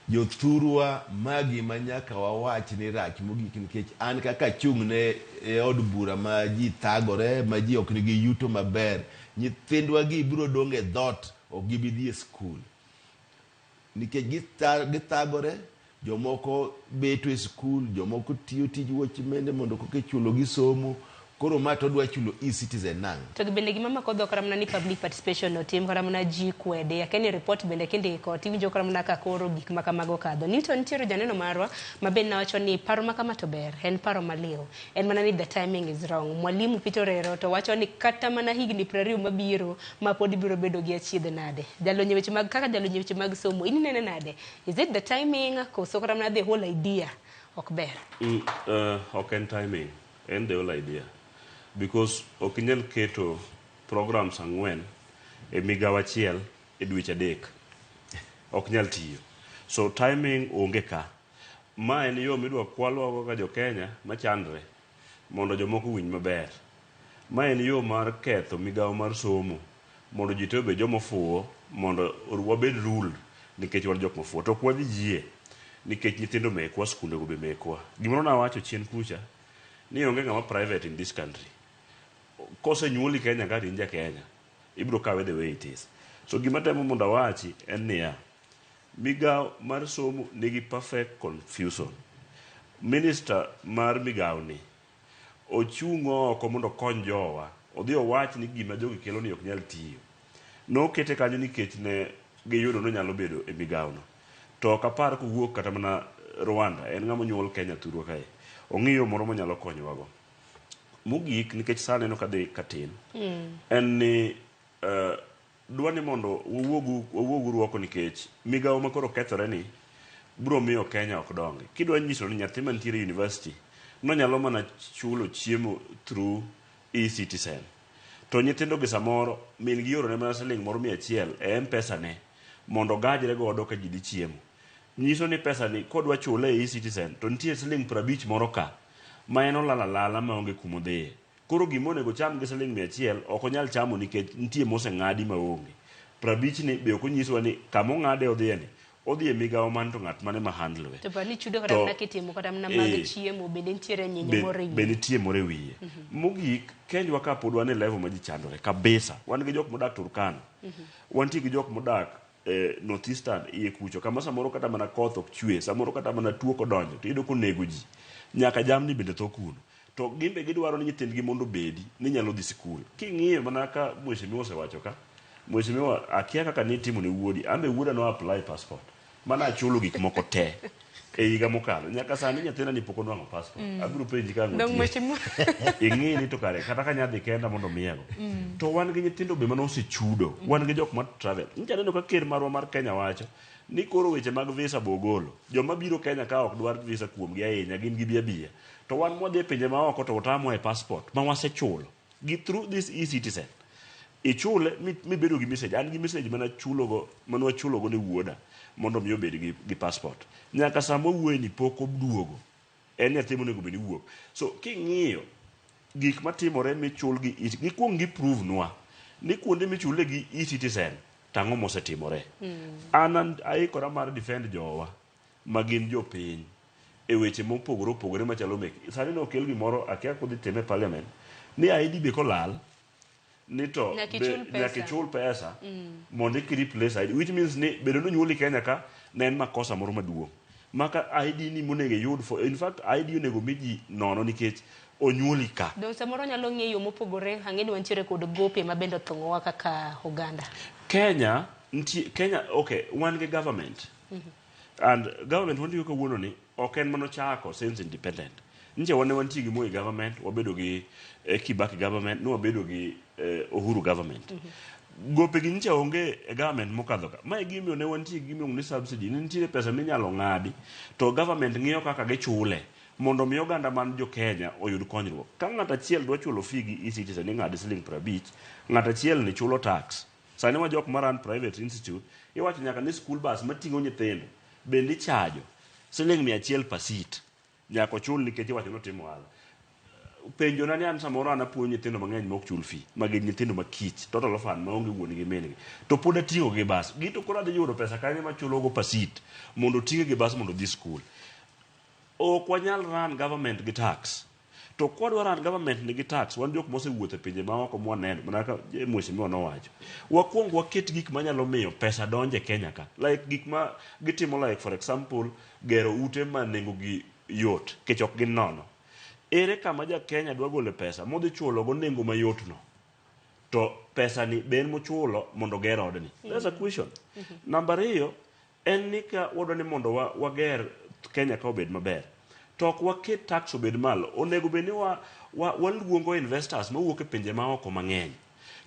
jothurwa magi manyaka wawach ni rach mogik nikech an kaka chung ne od bura ma ji thagore ma ji ok nigi yuto maber nyithindwa gi bro donge dhot ok gibidhi e skul nikech githagore jomoko beto e skul jomoko tiyo tij watchmende mondo koke chulo gi somo koro ma to dwa chulo e-citizen nang to bende gima mako karamna ni public participation no tim karamna ji kwede akeni report bende kende ko tiwinjo karamna ka koro gik makamago kadho Newton nitiere janeno marwa maben na wacho ni paro makama to ber en paro maliw en mana ni the timing is wrong mwalimu Peter Orero to wacho ni kata mana higni 20 mabiro ma pod biro bedo gi achiedh nade jalonye weche mag kaka jalonye weche mag somo ini nene nade is it the timing koso karamna the whole idea ok ber ok en timing en the whole idea because okinyal keto programs ang'wen e migawo achiel e dweche adek okinyal tiyo so timing onge ka ma en yo midwa kwalwago ka jo Kenya machandre mondo jomoko winj maber ma en yo mar ketho migawo mar somo mondo ji to be jomofuwo mondo wabed rule nikech wan jok mofuwo to kwadhi jie nikech nyithindo mekwa skundego be mekwa gimoro nawacho chien kucha ni onge ng'ama private in this country kose nyuoli Kenya ka rinja Kenya ibro kawe the way it is so gima temo mondo awachi en niya migawo mar somo nigi perfect confusion minister mar migawo ni ochungo oko mondo kony jowa odhi owach ni gima jogi kelo ni ok nyal tiyo nokete kanyo nikech ne giyudo no nyalo bedo e migawo no to kapar kuwuok kata mana Rwanda en ng'ama nyuol Kenya thurwa kae ong'iyo moro monyalo konyowago mogik nikech sane no kadhi katin en ni dwani mondo wawuogu ruoko nikech migawo makoro kethore ni bro miyo Kenya ok dongi kidwa nyiso ni nyathi mantiere university no nyalo mana chulo chiemo through e-citizen to nyithindo gi samoro min gi yorone mana siling moro 100 e M-Pesa ne mondo gajre godo ka ji di chiemo nyiso ni pesa ni kodwa chule e e-citizen to nitie siling 50 moro ka ma en olalala maonge kumodhie koro gimonego cham gi siling 100 ok onyal chamo nikech nitie moseng'adi maonge 50 ni be ok onyisowa ni kama ong'ade odhieni odhi e migawo man to ng'at mane ma handle to bani chudo kata na kitimo kata na mag chiemo bende nitiere nyenye moro wiye bende nitie moro wiye mogik Kenya ka pod wan e level ma ji chandore kabisa wan gi jok modak Turkana wantie gi jok modak North Eastern iye kucho kama samoro kata mana koth ok chwe samoro kata mana tuo kodonjo to iyudo konego ji nyaka jamni bende tho kuno to gimbe gidwaro ni nyithindgi mondo bedi ni nyalo dhi sikul king'iyo mana ka mheshimiwa osewacho ka mheshimiwa akia kaka ni timo ne wuodi ambe wuoda no apply passport mana achulo gik moko te e higa mokalo nyaka sani nyathina ni pok onwang'o passport abiro penji ka ing'i ni to kare kata ka nyadhi kenda mondo miyago to wan gi nyithindo be mano osechudo wan gi jok ma travel nyaneno ka ker marwa mar Kenya wacho ni koro weche mag visa bogolo joma biro Kenya ka ok dwar visa kuom gi ahinya gin gi bia to wan modhi pinje ma oko to utamo e passport ma wasechulo gi through this e-citizen ichule mi bedo gi message an gi message mana chulogo manwa chulogo ne wuoda mondo mi obed gi passport nyaka samo wuoyi pok obduogo en nyathi monego bed wuok so king'iyo gik matimore michul gi kuong gi prove nwa ni kuonde michule gi e-citizen tang'o mosetimore an aikora mar defend jowa magin jopiny e weche mopogore opogore machalo meki sani no kel gimoro akia kodhi time parliament ni ID be kolal ni to nyaka chul pesa mondo iki replace ID which means ni bedo no nyuoli Kenya ka ne en makosa moro maduong' maka ID ni monego yud for in fact ID onego miji nono nikech onyuoli ka do samoro nyalo ng'eyo mopogore hang'eni wantiere kod gope mabendo thong'owa kaka Oganda Kenya okay wan gi government and government wantiyo kawuono ni ok en mano chako since independent nje wantie gi Moi government wabedo gi Kibaki government no wabedo gi Uhuru government gope gi nche onge government mokadho ka ma gimiyo ne wantie gimiyo ni subsidy ni nitie pesa minyalo ng'adi to government ng'iyo kaka gichule mondo mi oganda man jo Kenya oyud konyruok ka ng'at achiel dwa chulo fee gi e-citizen ni ng'adi siling 50 ng'at achiel ni chulo tax sani wa jok maran private institute iwacho nyaka ni school bus mating'o nyithindo bende chajo siling 100 per seat nyako chul nikech wacho notimo ohala. Penjo na ni an samoro anapuonjo nyithindo mang'eny ma ok chul fee ma gin nyithindo makich total orphan ma onge wuon gi min gi to pod atiyo gi bas gito koro adhi yudo pesa kanye ma chulo go per seat mondo oting'e gi bas mondo dhi skul. Ok wanyal run government gi tax to kwadwa run government nigi tax wan jok mosewuotho e pinje maoko mwaneno mana ka mheshimiwa nowacho wakwong waket gik manyalo miyo pesa donje Kenya ka like gik ma gitimo like for example gero ute ma nengo gi yot kech ok gin nono. Ere kama ja Kenya dwa gole pesa modhi chulo go nengo mayot no to pesa ni ben mochulo mondo ger odni. That's a question. Number 2 en ni ka wadwa ni mondo wager Kenya ka obed maber to ok waket tax obed malo onego bed ni waluongo investors mawuok e pinje maoko mang'eny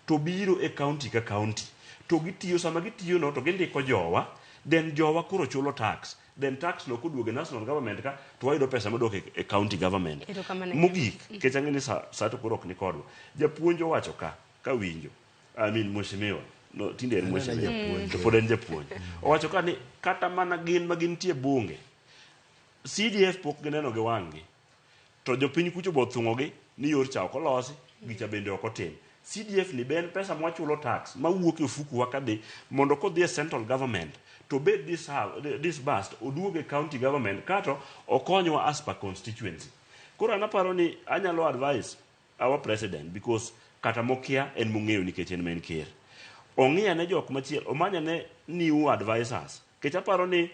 to biro e county ka county to gitiyo sama gitiyo no to gindiko jowa then jowa koro chulo tax then tax no kuduoge national government ka to wayudo pesa modok e county government. Mogik kech ang'eni sa to koro ok ni kodwa japuonjo wacho ka winjo mheshimiwa no tinde en mheshimiwa to pod en japuonj owacho ka ni kata mana gin ma gintie bunge CDF pok gineno gi wang'gi to jopiny kucho bo thung'ogi ni yor cha ok olosi gicha bende ok otim. CDF ni ben pesa mwachulo tax mawuok e ofuku wa kadhi mondo kodhi e central government to bed this bust oduoge county government kato okonywa as per constituency. Koro anaparo ni anyalo advise our president because kata mokia en mong'eyo nikech en men ker ong'iya ne jok machiel omanya ne new advisors kech aparo ni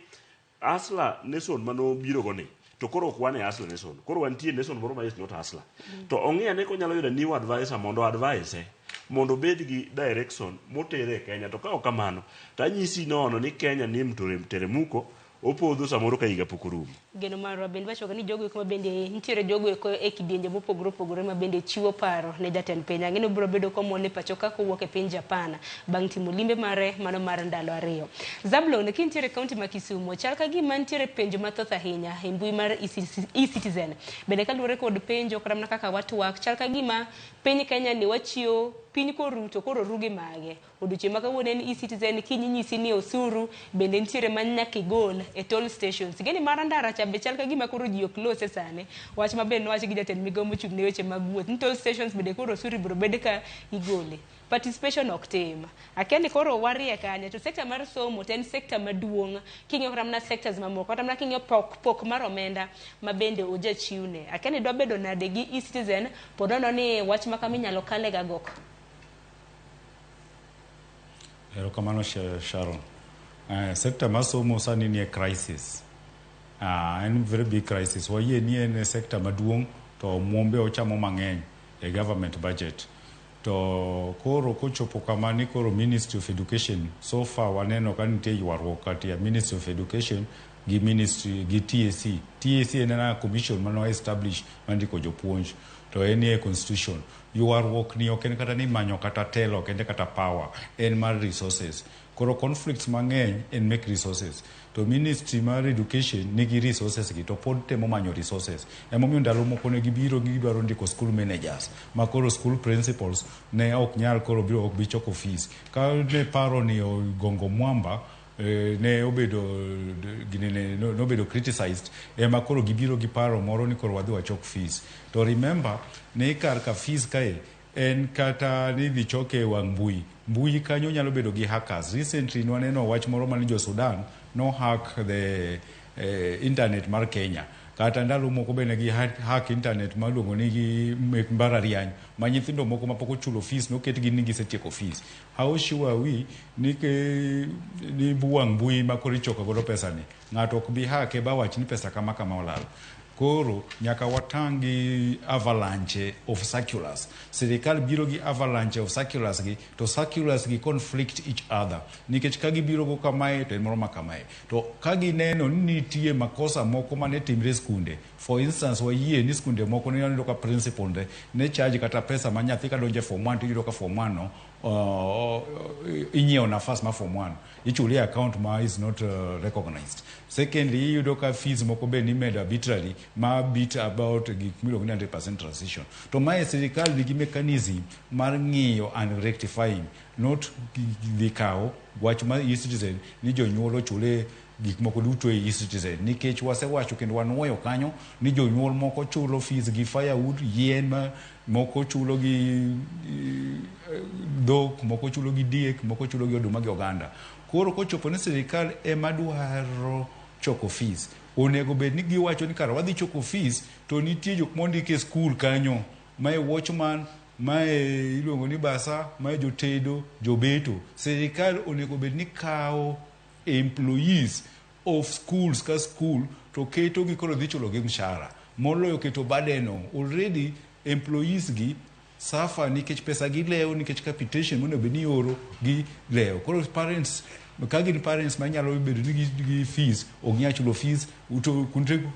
Asla Nation mano biro goni to koro ok wane Asla Nation koro wantie Nation moro ma is not Asla to ong'iya ne konyalo yudo new advisor mondo advise mondo bed gi direction motere Kenya to ka ok kamano to anyisi nono ni Kenya ni mteremuko opodho samoro ka higa pok orumo. Geno marwa bende wacho ni jogo eko bende nitiere jogo eko e kidienje mopogore opogore ma bende chiwo paro ne jatend piny ang'eno biro bedo komone pacho ka kowuok e piny Japan bang' timo limbe mare mano mar ndalo 2. Zablon kintiere kaunti ma Kisumu chal ka gima nitiere penjo mathoth ahinya e mbui mar e-citizen bende kaluwore kod penjo kata mana kaka watwak chal ka gima piny Kenya ni wachiwo piny koruto koro ruge mage odiochieng' ma kawuono en e-citizen kinyisi ni osuru bende nitiere manyaka igol e toll stations geni mar ndara cha be chal ka gima koro ji ok lose sane wach maber nowachi gi jatend migawo mochung' ne weche mag wuoth ni toll stations bende koro osuru biro bed ka igole participation ok tim akia ni koro warie kanya to sekta mar somo to en sekta maduong' king'iyo kata mana sectors mamoko kata mana king'iyo pok mar omenda ma bende ojachiwne akia ni dwa bedo nade gi e-citizen pod ono ni wach ma kama inyalo kale ga gok. Erokamano Sharon. Sekta mar somo sani ni e crisis. En very big crisis. Wayie ni en sekta maduong' to mwombe ochamo mang'eny e government budget. To koro kochopo kama ni koro Ministry of Education so far waneno ka nitie ywaruok kati ya Ministry of Education gi Ministry gi TSC. TSC en na commission mano establish mandiko jopuonj to en e constitution. Ywaruok ni ok en kata ni manyo kata telo ok en kata power en mar resources. Koro conflicts mang'eny en make resources. To Ministry mar Education nigi resources gi to pod temo manyo resources. Emomiyo ndalo moko ne gibiro gidwaro ndiko school managers ma koro school principals ne ok nyal koro biro ok bichoko fees. Ka ne paro ni Gongo Mwamba ne obedo nobedo criticized ema koro gibiro gi paro moro ni koro wadhi wachok fees. To remember ne kar ka fees kae en kata ni dhi choke wang mbui kanyo nyalo bedo gi hackers. Recently nwaneno wach moro mani jo Sudan no hack the internet mar Kenya kata ndalo moko bende gi hack internet maluongo ni gi mek mbarariany ma nyithindo moko ma pok ochulo fees noket gi ni gisetieko fees. How sure we ni buwang mbui ma koro ichoko godo pesa ni ng'ato ok bi hack ba wach ni pesa kama olal. Koro nyaka watangi avalanche of circulars. Sirikal biro gi avalanche of circulars gi to circulars gi conflict each other. Nikech kagi biro go kamae to moro makamae. To kagi neno ni nitie makosa moko mane timre skunde. For instance wayie ni skunde moko ne yalo ka principal ne charge kata pesa ma nyathi ka donje form 1 to yudo ka form 1 no inyiewo nafas ma form 1 ichuli account ma is not recognized. Secondly yudo ka fees moko be ni made arbitrarily ma bit about gik miluongo ni 100% transition. To mae sirikal nigi mechanism mar ng'iyo and rectifying not the cow wach ma e-citizen ni jonyuol ochule gik moko duto e e-citizen nikech wasewacho kendo wanuoyo kanyo ni jonyuol moko chulo fees gi firewood yien moko chulo gi dhok, moko chulo gi diek, moko chulo gi oduma gi oganda. Koro kochopo ni sirikal ema dwaro choko fees, onego bed ni giwacho ni kara wadhi choko fees to nitie jok mondike skul kanyo, mae watchman, mae iluongo ni basa, mae jotedo, jobeto. Sirikal onego bed ni kawo employees of schools ka school to keto gi koro dhi chulo gi mshahara moloyo keto badeno. Already employees gi safa nikech pesa gi leo nikech capitation mondo bed ni oro gi leo. Koro parents ka gin parents ma nyalo bedo ni gi fees ok nyal chulo fees to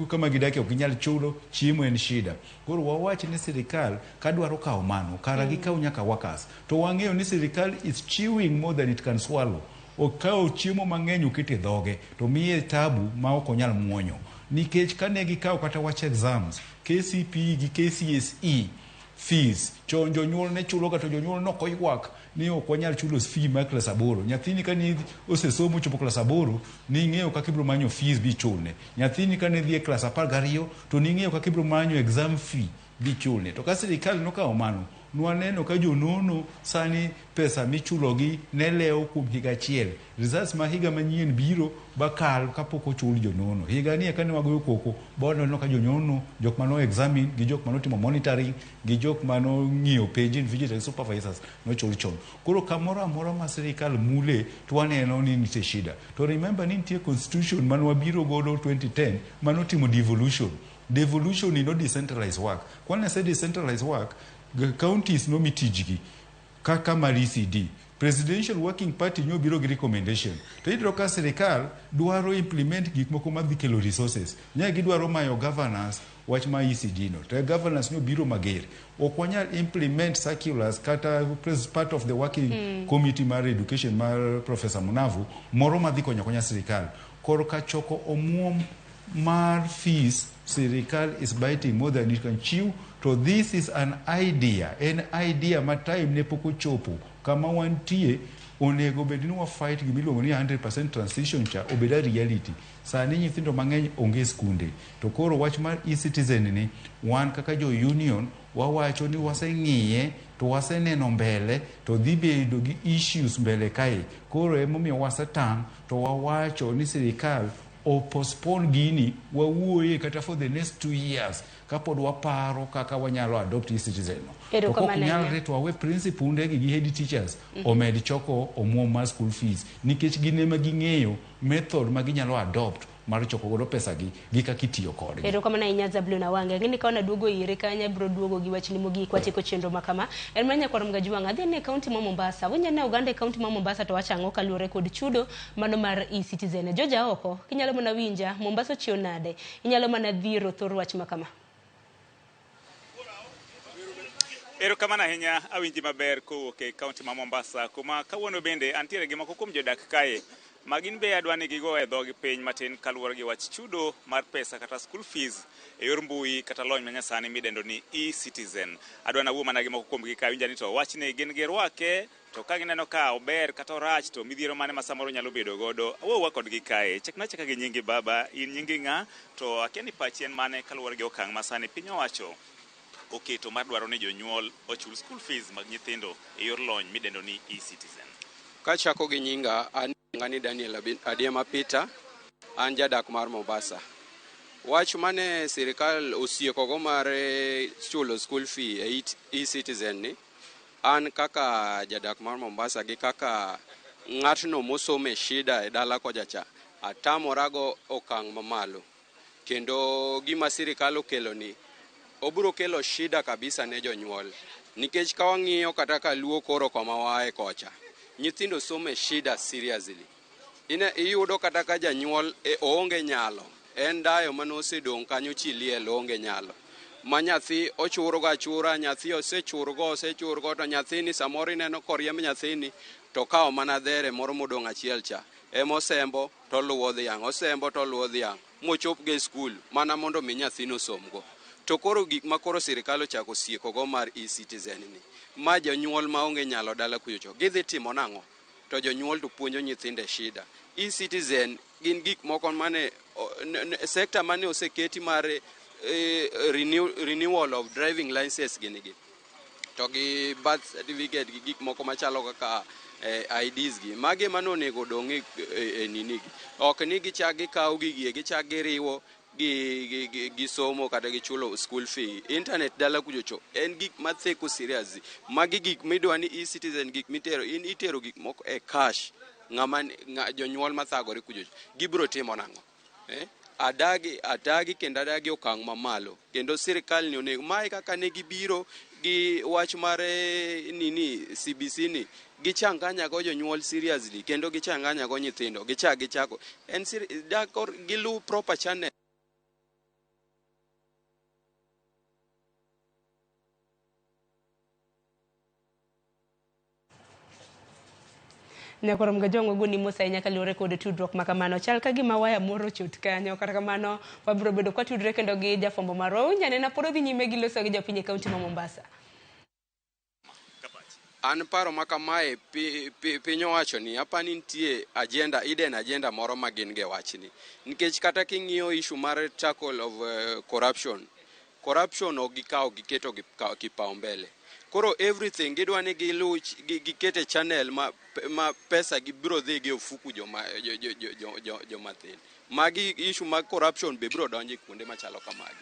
kama gidake ok nyal chulo, chiemo en shida. Koro wawach ni sirikal ka dwaro kawo mano kara gi kawo nyaka workers, to wang'eyo ni sirikal is chewing more than it can swallow. Okawo chiemo mang'eny okete dhoge to miye tabu ma ok onyal muonyo, nikech kane gikawo kata wach exams KCPE gi KCSE fees chon jonyuol ne chulo ka to jonyuol nok oywak ni ok wanyal chulo fee mar klas 8. Nyathini kane osesomo chopo klas 8 ni ng'eyo kaka ibiro manyo fees bi chulne. Nyathini kane dhi e klas 12 to ni ng'eyo kaka ibiro manyo exam fee bi chulne. To ka sirikal nokawo mano, nwaneno ka jonono sani pesa michulogi ne leo kuom higa achiel. Results ma higa manyien biro bakal kapok ochul jonono. Higa ni kane wagoyo koko boneno ka jonono, jok mano examine gi jok mano timo monitoring gi jok mano ng'iyo penj invigilatory supervisors no chul chon. Koro kamoro amora ma sirikal mule to waneno ni nitie shida. To remember ni nitie constitution mano wabiro godo 2010 mano timo devolution. Devolution is not decentralized work. When I say decentralized work, counties no mitijgi kaka mar ECD. Presidential Working Party nyo biro gi recommendation. To idro ka sirikal dwaro implement gik moko madhi kelo resources. Nya gidwaro mayo governance wach ma ECD no. To governance nyo biro mager. Ok wanyal implement circulars kata part of the working committee mar education mar Professor Munavu moro madhi konya sirikal. Koro ka choko omuom mar fees, sirikal is biting more than it can chew. So this is an idea ma time ne poko chopo kama wantie onego bed ni wa fight gi miluongo ni 100% transition cha obeda reality. Sani nyithindo mang'eny onge skunde, to koro wach mar e-citizen ni wan kaka jo union wawacho ni waseng'iye to waseneno mbele to dhi bedo gi issues mbele kae. Koro emomiyo wasetang' to wawacho ni sirikal o postpone gini wawuoye kata for the next 2 years kapod waparo kaka wanyalo adopt e-citizen no. To kok nyalre to wawe principal gi head teachers omed choko omuom mar school fees nikech gine ma ging'eyo method ma ginyalo adopt mar choko godo pesa gi kaka itiyo kodgi. Ero kama na inya Zablon Awange ngini kaona duogo ire kanya bro duogo gi wachni mogik wachiko chenro makama en manya kwa mga juanga adhi ne county ma Mombasa wonya ne Uganda county ma Mombasa to wachango kaluore kod chudo mano mar e-citizen. Joja oko kinyalo mana winja Mombasa chionade inyalo mana dhiro thor wach makama. Ero kama na hinya awinji maber kowuok e county ma Mombasa kuma kawuono bende antiere gi moko kuom jodak kae magin be adwani gigo e dhogi piny matin kaluwore gi wach chudo mar pesa kata school fees e yor mbui kata lony manyasani midendo ni e-citizen. Adwana wuo mana gi moko kuom gi kae winja ni to wachni gin gi rwake to ka gineno ka ober kata orach to midhiero mane ma samoro nyalo bedo godo awuowa kodgi kae. Chekna cheka gi nyingi baba, in nyingi ng'a to akia ni pachi en mane kaluwore gi okang' masani piny owacho oketo mar dwaro ni jonyuol ochul school fees mag nyithindo e yor lony midendo ni e-citizen. Kachako gi nyinga an ngani Daniel Adiema Peter, an jadak mar Mombasa. Wach mane sirikal osieko go mar chulo school fee e e-citizen ni, an kaka jadak mar Mombasa gi kaka ng'atno mosome shida e dala kojacha atamorago okang' mamalo. Kendo gima sirikal okelo ni obiro kelo shida kabisa ne jonyuol, nikech ka wang'iyo kata ka luo koro koma wae kocha nyithindo some shida seriously. Iyudo kata ka janyuol oonge nyalo, en dayo mano osedong' kanyo chiliel oonge nyalo, ma nyathi ochuro ga chura, nyathi osechurgo to nyathini samoro ineno koriemb nyathini to kawo mana dhere moro modong' achiel cha emosembo to luwo dhiang' mochop ge skul mana mondo mi nyathino somgo. To koro gik ma koro sirikal ochako sieko go mar e-citizen ni ma janyuol ma onge nyalo dala kuyocho gidhi timo nang'o? to jonyuol to puonjo nyithinde shida. E-citizen gin gik moko mane sector mane oseketi mar renewal of driving license gini to gi birth certificate gi gik moko machalo kaka IDs gi mage manonego dong e nini gi ok ni gichak gikaw gigi gichak giriwo gi somo kata gi chulo school fee. Internet dala kujocho en gik matheko serious. Magi gik midwa ni e-citizen gik mitero itero gik moko e cash jonyuol mathagore kujocho gibro timo nango adagi kendo adagi okang' mamalo kendo sirikal ni onego mai kaka ne gibiro gi wach mar CBC ni gichanganya go jonyuol seriously kendo gichanganya go nyithindo gichako en dakor gilu proper channel. Nyakorom ga jongo guni Musa nyaka lure kod tudruok makamano chal ka gima waya moro chut kanyo kata kamano wabiro bedo kwa tudre kendo gi jafombo marwa nyane na poro dhi nyime gi loso gi jopiny kaunti ma Mombasa. An paro makamae piny owacho ni apani nitie agenda moro ma gin ge wachni nikech kata king'iyo issue mar tackle of corruption ogikaw giketo kipaumbele. Koro everything gidwa ni gikete channel ma pesa gibiro dhi gi ofuku jomathin. Magi issue mag corruption be biro donjo kuonde machalo kamagi.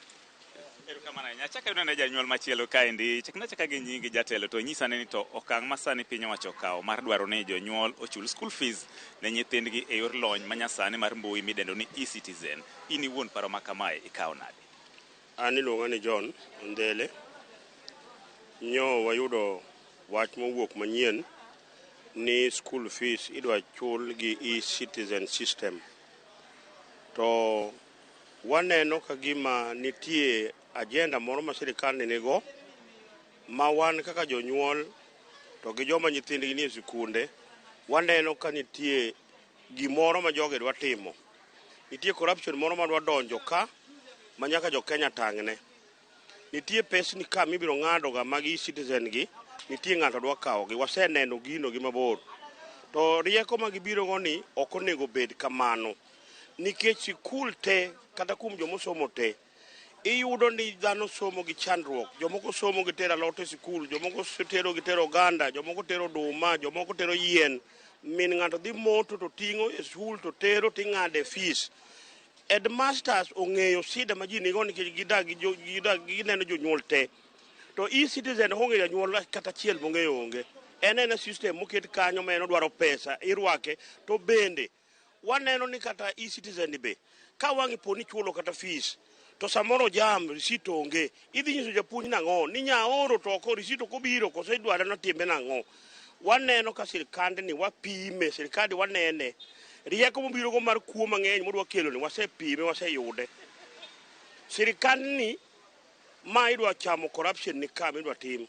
Erokamano nyachaka yudone janyuol machielo kaendi chaka gi nyingi jatelo to nyisane ni to okang' masani piny owacho okawo mar dwaro ni jonyuol ochul school fees ne nyithindgi e yor lony manyasani mar mbui midendo ni e-citizen. In iwuon paro makamae ikawo nade? An iluonga ni John Ndele. Nyo wayudo wach mowuok manyien ni school fees idwa chul gi e-citizen system. To waneno ka gima nitie agenda moro ma sirikal nigo ma wan kaka jonyuol to gi joma nyithindgi nie sikunde waneno ka nitie gimoro ma joge dwa timo. Nitie corruption moro ma dwa donjo ka ma nyaka jo Kenya tang'ne. Nitie pesni ka mibiro ng'ado ga mag e-citizen gi nitie ng'ato dwa kawo gi waseneno gino gi mabor. To rieko ma gibiro go ni ok onego bed kamano nikech sikul te kata kum jomosomo te iyudo ni dhano somo gi chandruok. Jomoko somo gi tero alot e sikul, jomoko tero oganda, jomoko tero oduma, jomoko tero yien. Min ng'ato dhi moto to ting'o e sikul to tero ting'ade fees. Headmasters ong'eyo sida ma ji nigo nikech gineno jonyuol te. To e-citizen onge janyuol kata achiel mong'eyo onge. En system moket kanyo ma en odwaro pesa irwake to bende waneno ni kata e-citizen be ka wang'i po ni chulo kata fees to samoro jam receipt onge idhi nyiso japuonj nang'o ni nyaoro to ko receipt kobiro kose dwaro na timbe nang'o. Waneno ka sirikande ni wapime sirikande wanene rieko mobiro go mar kuo mang'eny modwa kelo ni wasepime waseyude. Sirikand ni ma idwa chamo corruption ni kama idwa tim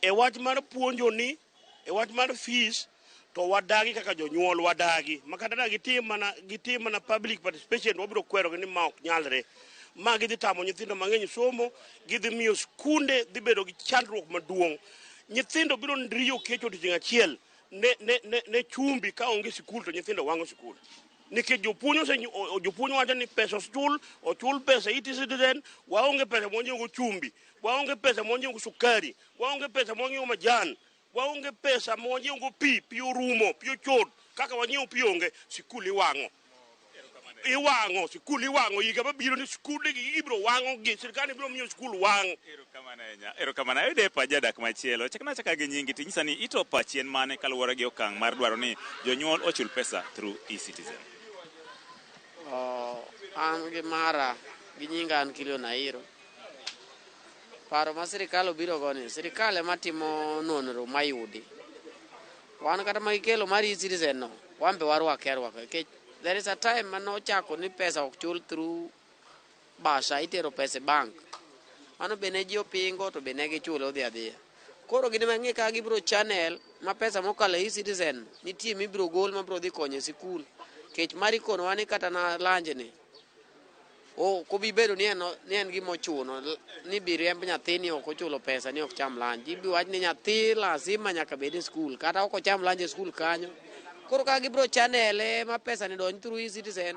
e wach mar puonjo ni e wach mar fees to wadagi kaka jonyuol wadagi makata gitim mana public participation wabiro kwero ni ma ok nyalre ma gidhi tamo nyithindo mang'eny somo gidhi miyo skunde dhi bedo gi chandruok maduong'. Nyithindo biro ndriyo kecho odiochieng' achiel ne chumbi ka onge sikul to nyithindo wang'o sikul nikech jopuonj wacho ni pesa ochul pesa e-citizen waonge pesa mwonje go chumbi waonge pesa mwonje go sukari waonge pesa mwonje go majan waonge pesa mwonje go pi orumo pi ochot kaka wanyiewo pi onge sikul iwang'o sikul iwang'o higa mabiro ni skunde gi ibiro wang'o gi sirikal biro miyo skul wang'. Erokamano ayude pa jadak machielo chaka gi nyingi tinyisa ni itopa chien mane kaluwore gi okang' mar dwaro ni jonyuol ochul pesa through e-citizen. An gi mara gi nyinga an Kilio Nairo. Paro ma sirikal obiro go ni sirikal ema timo nonro mayudi. Wan kata magikelo mar e-citizen no wan be warwake nikech there is a time mano chako ni pesa ok chul through basha itero pesa bank. Mano bene ji opingo to bene gichulo dhi adhiya. Koro gine mang'e ka gibiro channel ma pesa mokalo e-citizen nitie mibiro gol ma biro dhi konyo sikul. Kech mari kono wani kata na lanje ni o ko bi bedo ni en gimo chuno ni bi riemb nyathini ok ochulo pesa ni ok cham lanj ibi wach ni nyathi lazima nyaka bed e skul kata ok ocham lanj e skul kanyo koro ka gibro chanele ma pesa ni donj through e-citizen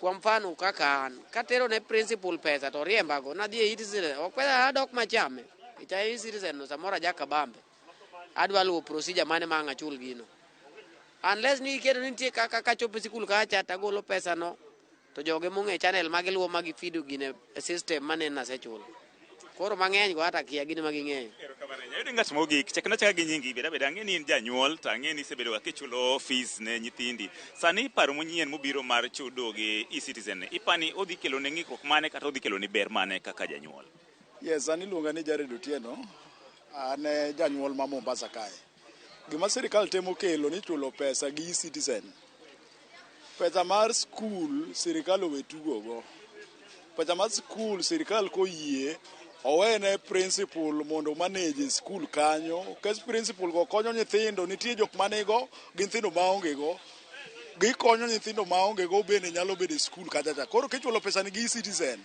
kwa mfano kaka an katero ne principal pesa to riembago nadhi e e-citizen ok pesa adok machame icha e-citizen no samora jaka bambe adwa luwo procedure mane ma ng'achul gino unless ni iketo ni nitie kaka kachopo sikul kacha tagolo pesa no to joge mong'e channel magiluwo magi fido gine system mane nasechulo koro mang'eny go hata kia gine maging'eyo. Yudi ng'at mogik chakna chaka gi nyingi beda ang'e ni in janyuol to ang'e ni isebedo ga kichulo fees ne nyithindi sani paro manyien mobiro mar chudo gi e-citizen ipani odhi kelo ne ng'ikruok mane kata odhi kelo ni ber mane kaka janyuol? Yes, an iluonga ni Jared Otieno, an janyuol ma Mombasa kae. Gima sirikal temo kelo ni chulo pesa gi e-citizen. Pesa mar skul sirikal owe tugogo. Pesa mar skul sirikal koyie owene principal mondo manage skul kanyo. Kes principal go konyo nyithindo, nitie jok manigo gi nyithindo maonge go. Gikonyo nyithindo maonge go bende nyalo bedo e skul kacha. Koro kichulo pesa ni gi e-citizen.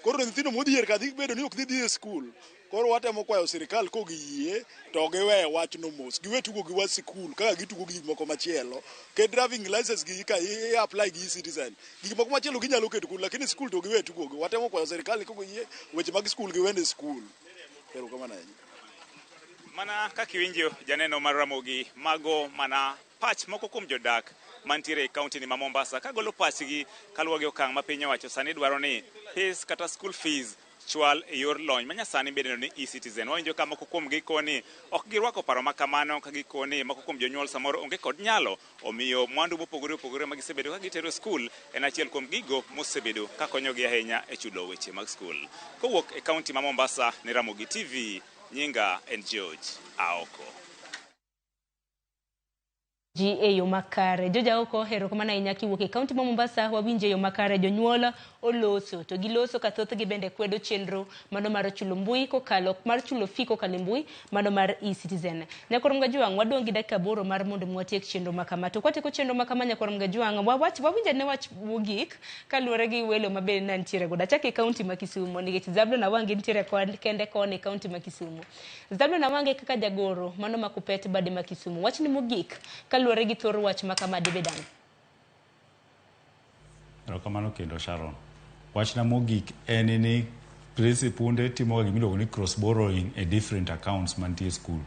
Koro nyithindo modhier ka dhi bedo ni ok dhi e skul. Koro watemo kwayo sirikal ko giyie to giwe wach no mos. Giwe tugo gi wach skul kaka gitugo gi moko machielo. Ke driving license gi ka apply gi e-citizen. Gik moko machielo ginyalo keto kul lakini skul to giwe tugo gi. Watemo kwayo sirikal ko giyie weche mag skul giwende skul. Pero kamano ahinya. Mana kaka iwinjo janeno mar Ramogi mago mana pach moko kuom jodak mantiere e kaunti ni ma Mombasa kagolo pachgi kaluwore gi okang' ma piny owacho sani dwaro ni fees kata school fees chwal e yor lony manyasani bedeno ni e-citizen. Wawinjo ka moko kuom gikoni ok girwako paro makamano ka gikoni moko kuom jonyuol samoro onge kod nyalo omiyo mwandu mopogore opogore ma gisebedo ka gitero e skul en achiel kuom gigo mosebedo ka konyogi ahinya e chulo weche mag skul. Kowuok e kaunti ma Mombasa ni Ramogi TV, nyinga en George Aoko. Ji e yo makare joja oko hero kamana inya kiwuok e kaunti ma Mombasa wawinje yo makare jonyuol oloso to giloso ka thoth gi bende kwedo chenro mano mar chulo mbui kokalo mar chulo fiko kalimbui mano mar e-citizen. Nyakorom gajuang wadong gi dakika 8 mar mondo mwatiek chenro makama to kwate chenro makama nyakorom gajuang wawinje ne wach mogik kaluwore gi welo mabe nantiere goda chake e kaunti ma Kisumu nikech Zablon Awange nitiere kende kone e kaunti ma Kisumu. Zablon Awange kaka jagoro mano makupet bade ma Kisumu wach ni mogik kaluwore gi thor wach makama dibedan. Kamano kendo Sharon. Wachna mogik en ni principal timo gimiluongo ni cross borrowing e different accounts mantie school.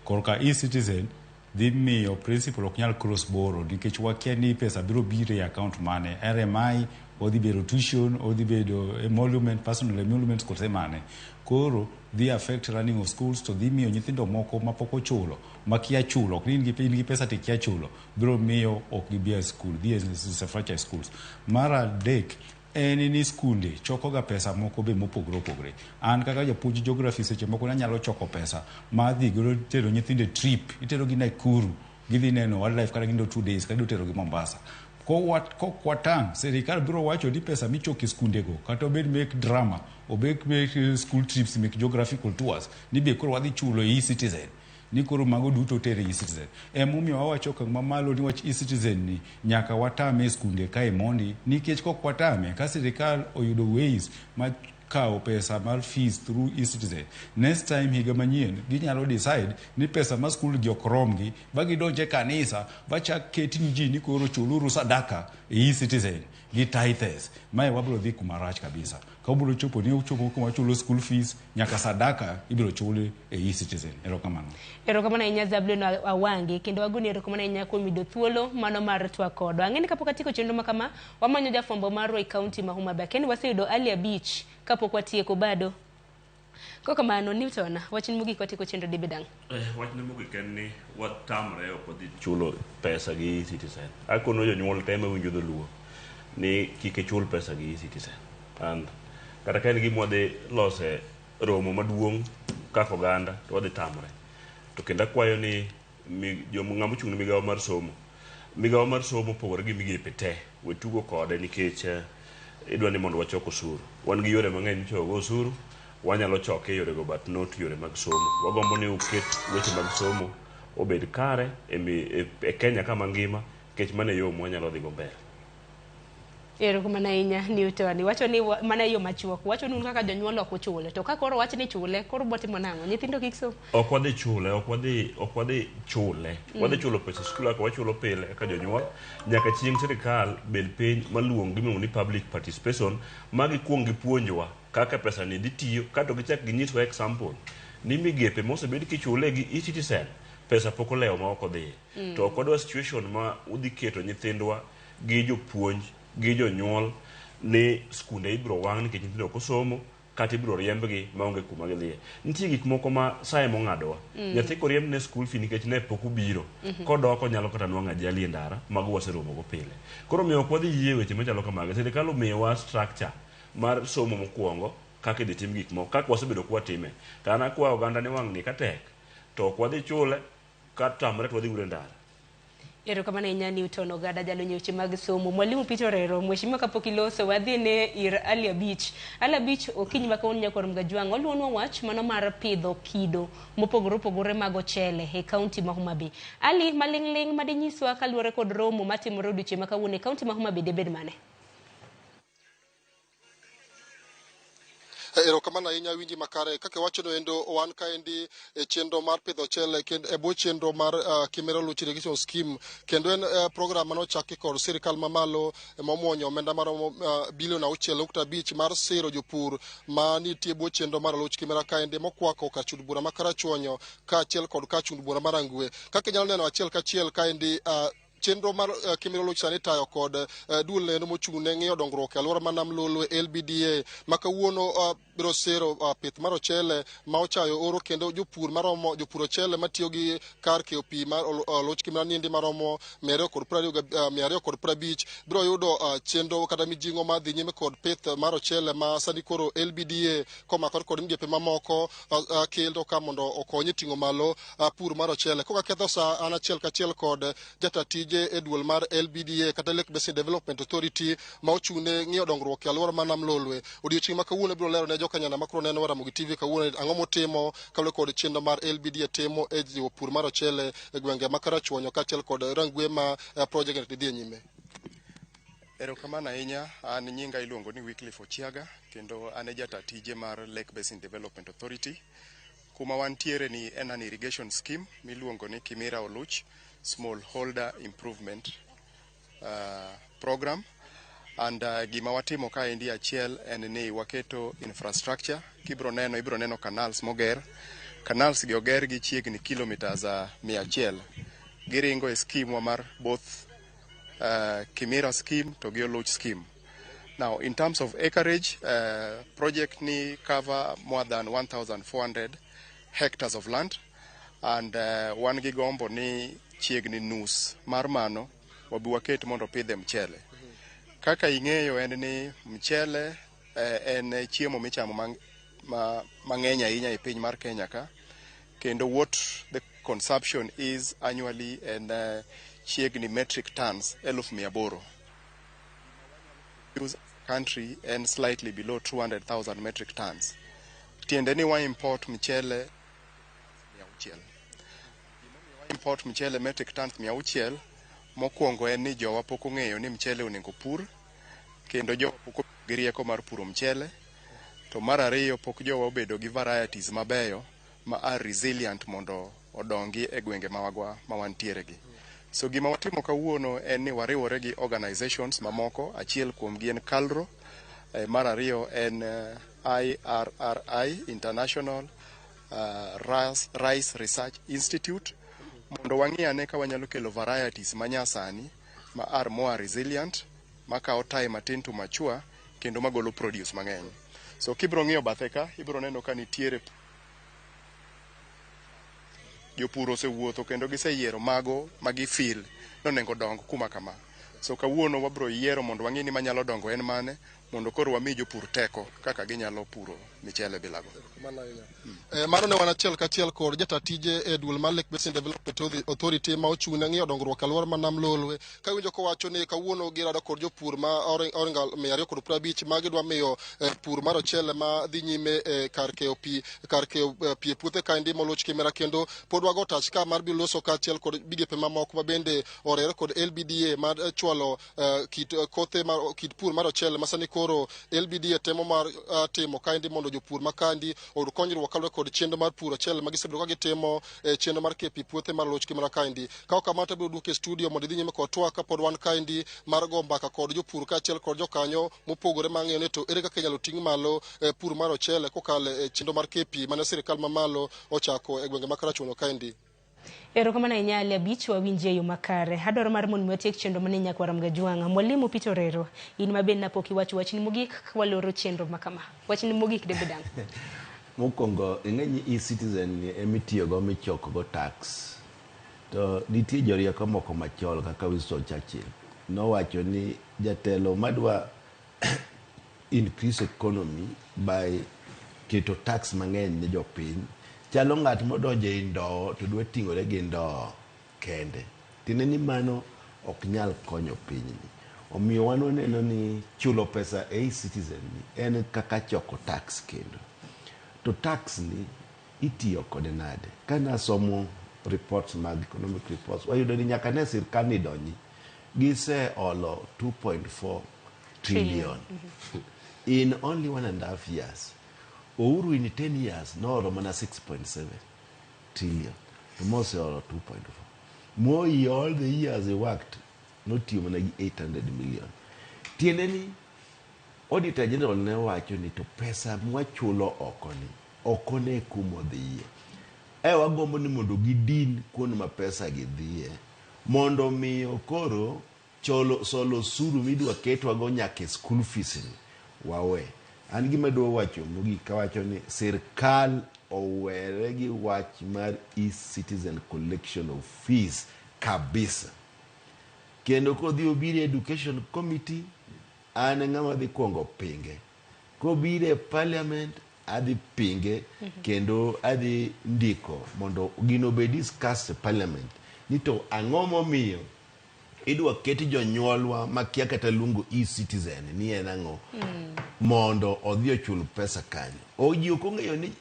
Korka e-citizen dhi miyo principal ok nyal cross borrow nikech wakia ni pesa biro biro e account mane RMI odhi bedo tuition odhi bedo emolument personal emoluments kose mane. Koro dhi affect running of schools to dhi miyo nyithindo moko mapok ochulo makia chulo ok ni gi pesa te kia chulo biro miyo ok gibi e school dhi e franchise schools. Mara dek en ni skunde choko ga pesa moko be mopogore opogore. An kaka japuonj geography seche moko nyalo choko pesa ma dhi golo tero nyithinde trip itero gi Nakuru gidhi neno wildlife kata gindo 2 days kata tero gi Mombasa. Kwatang serikal biro wacho di pesa michoki skunde go kata obed make drama obed make school trips make geographical tours ni be koro wadhi chulo e-citizen ni koro mago duto tere e-citizen. Emomiyo wawacho kang' mamalo ni wach e-citizen ni nyaka watame skunde kae mondi nikech kok watame ka sirikal oyudo ways ma kao pesa mar fees through e-citizen next time higa manyien ginyalo decide ni pesa ma skul gi ok romgi ba gidonje kanisa ba chak ketini ji ni koro chuluru sadaka e e-citizen gi tithes mae wabro dhi kumarach kabisa ka ubro chopo ni uchopo kuma chulo school fees nyaka sadaka ibro chule e e-citizen. Erokamano inya Zablon Awange kendo wagoni erokamano inya kuom mido thuolo mano mar TWAK kodo ang'eni kapok atiko chenro makama wamanyo jafwambo marwa e kaunti ma Homa Bay kendo waseyudo Alia Beach kapok watieko bado kokamano Newton wachni mogik watiko chenro dibedang. Wachni mogik en ni watamre ok dhi chulo pesa gi e-citizen. Akono jonyuol tema winjo dholuo ni kike chul pesa gi e-citizen and kata ka en gima wadhi lose romo maduong' kaka oganda to wadhi tamre to kendo akwayo ni ng'ama ochung' ne migawo mar somo pogore gi migepe te we tugo kode nikech idwa ni mondo wachok osuru. Wan gi yore mang'eny michokogo osuru wanyalo choke yorego but not yore mag somo. Wagombo ni uket weche mag somo obed kare e Kenya kama ngima nikech mano e yo mwanyalo dhigo mbele. Ero kuma na inya Newton wacho ni mana yo machuok wacho nun kaka jonyuol ok ochule to ka koro wach ni chule koro botimo nango nyithindo kik so ok wadhi chule wadhi chulo pesa skul ka wachulo pile ka jonyuol nyaka chieng sirikal bed piny maluong gimiluongo ni public participation magi kuong gipuonjwa kaka pesa ni dhi tiyo kato gichak ginyiswa example ni migepe mosebed kichule gi e-citizen pesa pok olewo ma ok odhi to ok wadwa situation ma udhi keto nyithindwa gi jopuonj gi jonyuol ni skunde ibiro wang' nikech nyithindo ok osomo kata ibiro riembgi maonge kuma gidhiye. Nitie gik moko ma sae mong'adowa. Nyathi koriemb ne skul fi nikech ne pok obiro. Kodok onyalo kata nwang'o ajali e ndara mago waseromogo pile. Koro miyo ok wadhi yie weche machalo kamago. Sirikal omiyowa structure mar somo mokwongo kaka idhi tim gik moko kaka wasebedo kwatime. Kana kwa oganda ne wang' ni katek to ok wadhi chule kata tamre to wadhi ure ndara. Ero kama na inya Newton Ogada jalo nyeche mag somo mwalimu Peter Orero mheshimiwa kapok iloso wadhi ne ir Ali Beach okinyi makon nyakor mgajwang oluonwa wach mano mar pidho kido mopogore mag ochele e kaunti ma Homa Bay. Ali malingling madinyiswa kaluore kod romo matimore odiochieng' ma kawuono e kaunti ma Homa Bay debed mane? Erokamano ahinya winji makare kaka wachono endo wan kaendi e chenro mar pidho ochele kendo e bwo chenro mar Kimera Luch Irrigation Scheme kendo en program manochaki kod sirikal mamalo momuonyo omenda maromo bilion 6.5 mar siro jopur ma nitie bwo chenro mar Luch Kimera kaendi mokwako ka chund bura ma Karachuonyo kaachiel kod ka chund bura mar Angwe. Kaka inyalo neno achiel kachiel kaendi chenro mar Kimera Luch sani tayo kod duol neno mochung' ne ng'iyo dongruok e alwora ma Nam Lolwe LBDA ma kawuono biro sero pith mar ochele ma ochayo oro kendo jopur jopur ochele matiyo gi kar keyo pi mar Luch Kimera nindi maromo 250 biro yudo chenro kata mijing'o ma dhi nyime kod pith mar ochele ma sani koro LBDA komakore kod migepe mamoko kendo ka mondo okonye ting'o malo pur mar ochele. Koka ketho sa an achiel kachiel kod jatatij e duol mar LBDA kata Lake Basin Development Authority ma ochung'ne ng'iyo dongruok e alwora ma Nam Lolwe. Odiochieng' ma kawuono biro lero ne jokanyana makoro neno Ramogi TV kawuono ang'o motimo kaluwore kod chenro mar LBDA timo e jiwo pur mar ochele e gwenge ma Karachuonyo kaachiel kod Rangwe ma project dhi e nyime. Erokamano ahinya, an nyinga iluongo ni Wycliffe Ochiaga kendo an e jatatije mar Lake Basin Development Authority. Kuma wantiere ni en an irrigation scheme miluongo ni Kimera Oluch Smallholder Improvement Program. And gima watimo kaendi achiel en ni waketo infrastructure ibiro neno canals moger. Canals gi oger gi chiegni kilometers 100 giringo e scheme mar both Kimera scheme to gi Oluch scheme. Now in terms of acreage, project ni cover more than 1,400 hectares of land and wan gi gombo ni chiegni nus mar mano wabi waket mondo pidhe mchele. Kaka ing'eyo en ni mchele en chiemo michamo mang'eny ahinya e piny mar Kenya ka kendo what the consumption is annually and chiegni metric tons 800,000. Use country and slightly below 200,000 metric tons. Tiende ni wa import mchele 600. Import mchele metric tons 600. Mokwongo en ni jowa pok ong'eyo ni mchele onego pur kendo jowa pok gi rieko mar puro mchele. To mar ariyo pok jowa obedo gi varieties mabeyo ma are resilient mondo odongi e gwenge ma wantiere gi. So gima watimo kawuono en ni wariwore gi organizations mamoko, achiel kuom gi en KALRO, mar ariyo en IRRI International Rice Research Institute mondo wang'iyane ka wanyalo kelo varieties manyasani ma are more resilient makawo time matin to mature kendo magolo produce mang'eny. So kibro ng'iyo bathe ka ibro neno ka nitiere jopur osewuotho kendo giseyiero mago magi feel nonengo dong kuma kama. So kawuono wabro yiero mondo wang'ini manyalo dongo en mane mondo koro wami jopur teko kaka ginyalo puro michele bilago. Mano ne wan achiel kachiel kod jata tije e duol mar Lake Basin Development Authority ma ochung' ne ng'iyo dongruok alwora ma nam Lolwe ka winjo kowacho ni kawuono girado kod jopur ma oringa 250 ma gidwa miyo pur mar ochele ma dhi nyime kar keyo pi e puothe kaendi moloch Kimera, kendo pod wago tach ka mar bi loso kachiel kod bigepe mamoko ma bende Orero kod LBDA mar chwalo kit pur mar ochele ma sani koro LBDA temo mar timo kaendi mondo jopur ma kandi oyud konyruok kaluwore kod chenro mar pur ochele ma gisebedo ka gitimo chenro mar kepi puothe mar loch Kimera kaendi. Ka ok kamano to biro duoke studio mondo idhi nyime kod TWAK ka pod wan kaendi mar go mbaka kod jopur kaachiel kod jokanyo mopogore ma ng'iyo ni to ere kaka inyalo ting' malo pur mar ochele kokalo e chenro mar kepi mane sirikal mamalo ochako e gwenge ma Karachuonyo kaendi. Erokamano ahinya Ali Abich wawinji e yo makare. Adwaro mar mondo watiek chenro mane nyakwaram Gajwanga. Mwalimu Peter Orero, in mabe napok iwacho wachni mogik waloro chenro makama. Wachni mogik de bedang. Mokwongo ing'eni e-citizen emitiyo go michoko go tax. To nitie jorieko moko machol kaka Winston Churchill nowacho ni jatelo madwa increase economy by keto tax mang'eny ne jopiny chalo ng'at modonjo e ndoo to dwa ting'ore gi ndoo kende. Tiende ni mano ok nyal konyo piny. Omiyo wan waneno ni chulo pesa e e-citizen en kaka choko tax kendo. To tax ni itiyo kode nade? Kana somo reports mag economic reports wayudo ni nyaka ne sirkal ni donji gise olo 2.4 trillion in only 1.5 years. Ouru in 10 years no olo mana 6.7 trillion. Mose olo 2.4. Moi all the years he worked notiyo mana gi 800 million. Tiende ni Auditor General ne wacho ni to pesa mwachulo okone kumo dhiye. Wagombo ni mondo gidin kuon ma pesa gidhiye. Mondo miyo koro solo suru midwa ketwa go nyake school fees ni wawe. An gima dwa wacho mogik kawacho ni sirkal owere gi wach mar e-citizen collection of fees kabisa. Kendo kodhi obiri education committee ane ng'ama dhi kuongo pinge. Kobire parliament adhi pinge kendo adhi ndiko mondo gino be discuss e parliament ni to ang'o momiyo idwa keti jonyuolwa makia kata luongo e-citizen ni en ang'o mondo odhi ochul pesa kanyo. Oji ok ong'eyo ni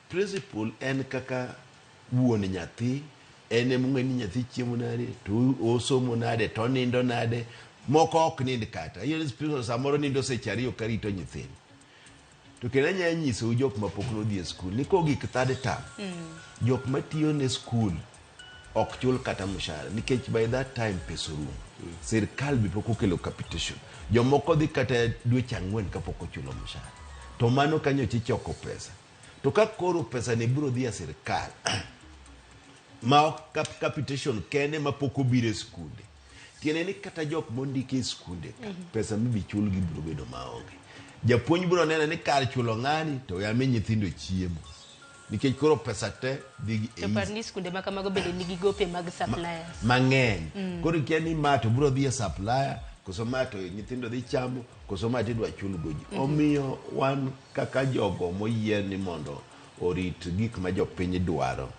principle en kaka wuon nyathi en emong'e ni nyathi chiemo nade to osomo nade to nindo nade. Moko ok nind kata. Samoro nindo seche ariyo karito nyithindo. To kendo anya nyiso jok mapok nodhi e skul ni kogik third term jok matiyo ne skul ok chul kata mshahara nikech by that time pesa rum. Sirkal bi pok okelo capitation. Jomoko dhi kata dweche 4 kapok ochulo mshahara. To mano kanyo chichoko pesa. To ka koro pesa ne biro dhi a sirkal ma capitation kende mapok obire skunde. Tiene ni kata jok mondiki skunde pesa mibichul gi biro bedo maonge. Japuonj biro neno ni kar chulo ng'ani to yami nyithindo chiemo. Nikech koro pesa te dhi to parni skunde ma kamago bende nigi gope mag suppliers mang'eny. Koro kia ni ma to biro dhi e supplier koso ma to nyithindo dhi chamo koso ma tidwa chul goji. Omiyo wan kaka jogo moyier ni mondo orit gik ma jopiny dwaro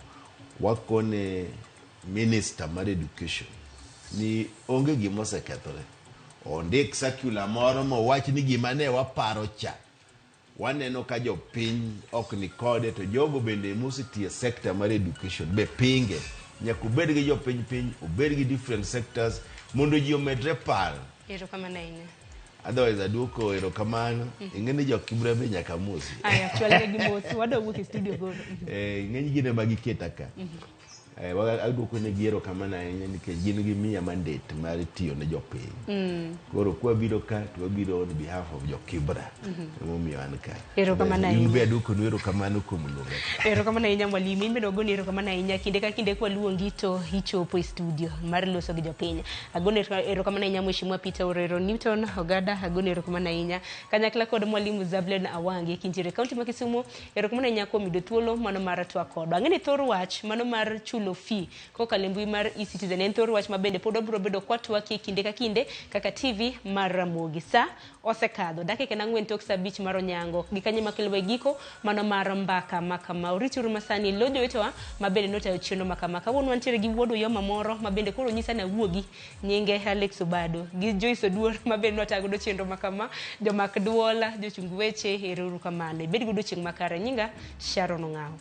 wakone minister mar education ni onge gima osekethore. Ondik circular moro mowach ni gima ne waparo cha waneno ka jopiny ok ni kode to jogo bende mosetiyo sector mar education be pinge. Nyaka obed gi jopiny piny obed gi different sectors mondo ji omedre paro. Erokamano ahinya. Otherwise aduoko erokamano. Ing'eni jok Kibra be nyaka mosi. Chwalne gi mosi wadwa wuok e studio goro. Ng'eny gine magiketa ka. Aduoko ne giero kamano ahinya nikech gin gi miya mandate mar tiyo ne jopiny. Koro kwa biro ka to wabiro on behalf of jo Kibra. Emomiyo an ka. Erokamano ahinya. Yumbe aduoko no erokamano kuom luonga. Erokamano ahinya mwalimu. In bende ogoni erokamano ahinya kinde ka kinde kwa luongi to ichopo e studio mar loso gi jopiny. Agoni erokamano ahinya mheshimiwa Peter Orero Newton Ogada. Agoni erokamano ahinya kanyakla kod mwalimu Zablon Awange kintiere kaunti ma Kisumu. Erokamano ahinya kuom yudo thuolo mano mar TWAK kodwa. Ang'eni thor wach mano mar chulo chulo fee kokalo mbui mar eCitizen. En thor wach mabende pod obro bedo kwatwaki kinde ka kinde kaka TV mar Ramogi. Sa osekadho dakika 4 tok saa 5 mar onyango gikanye makelo giko mano mar mbaka makama urichuru masani lojo wetewa mabende nota chieno makama kawuono wantiere gi wuodo yoma moro mabende koro nyisa na wuogi nyinge Alex Obado gi Joyce Oduor mabende nota godo chiendo makama jomak duola jochung weche heruru kamane bed godo chieng makare nyinga Sharon Ngao.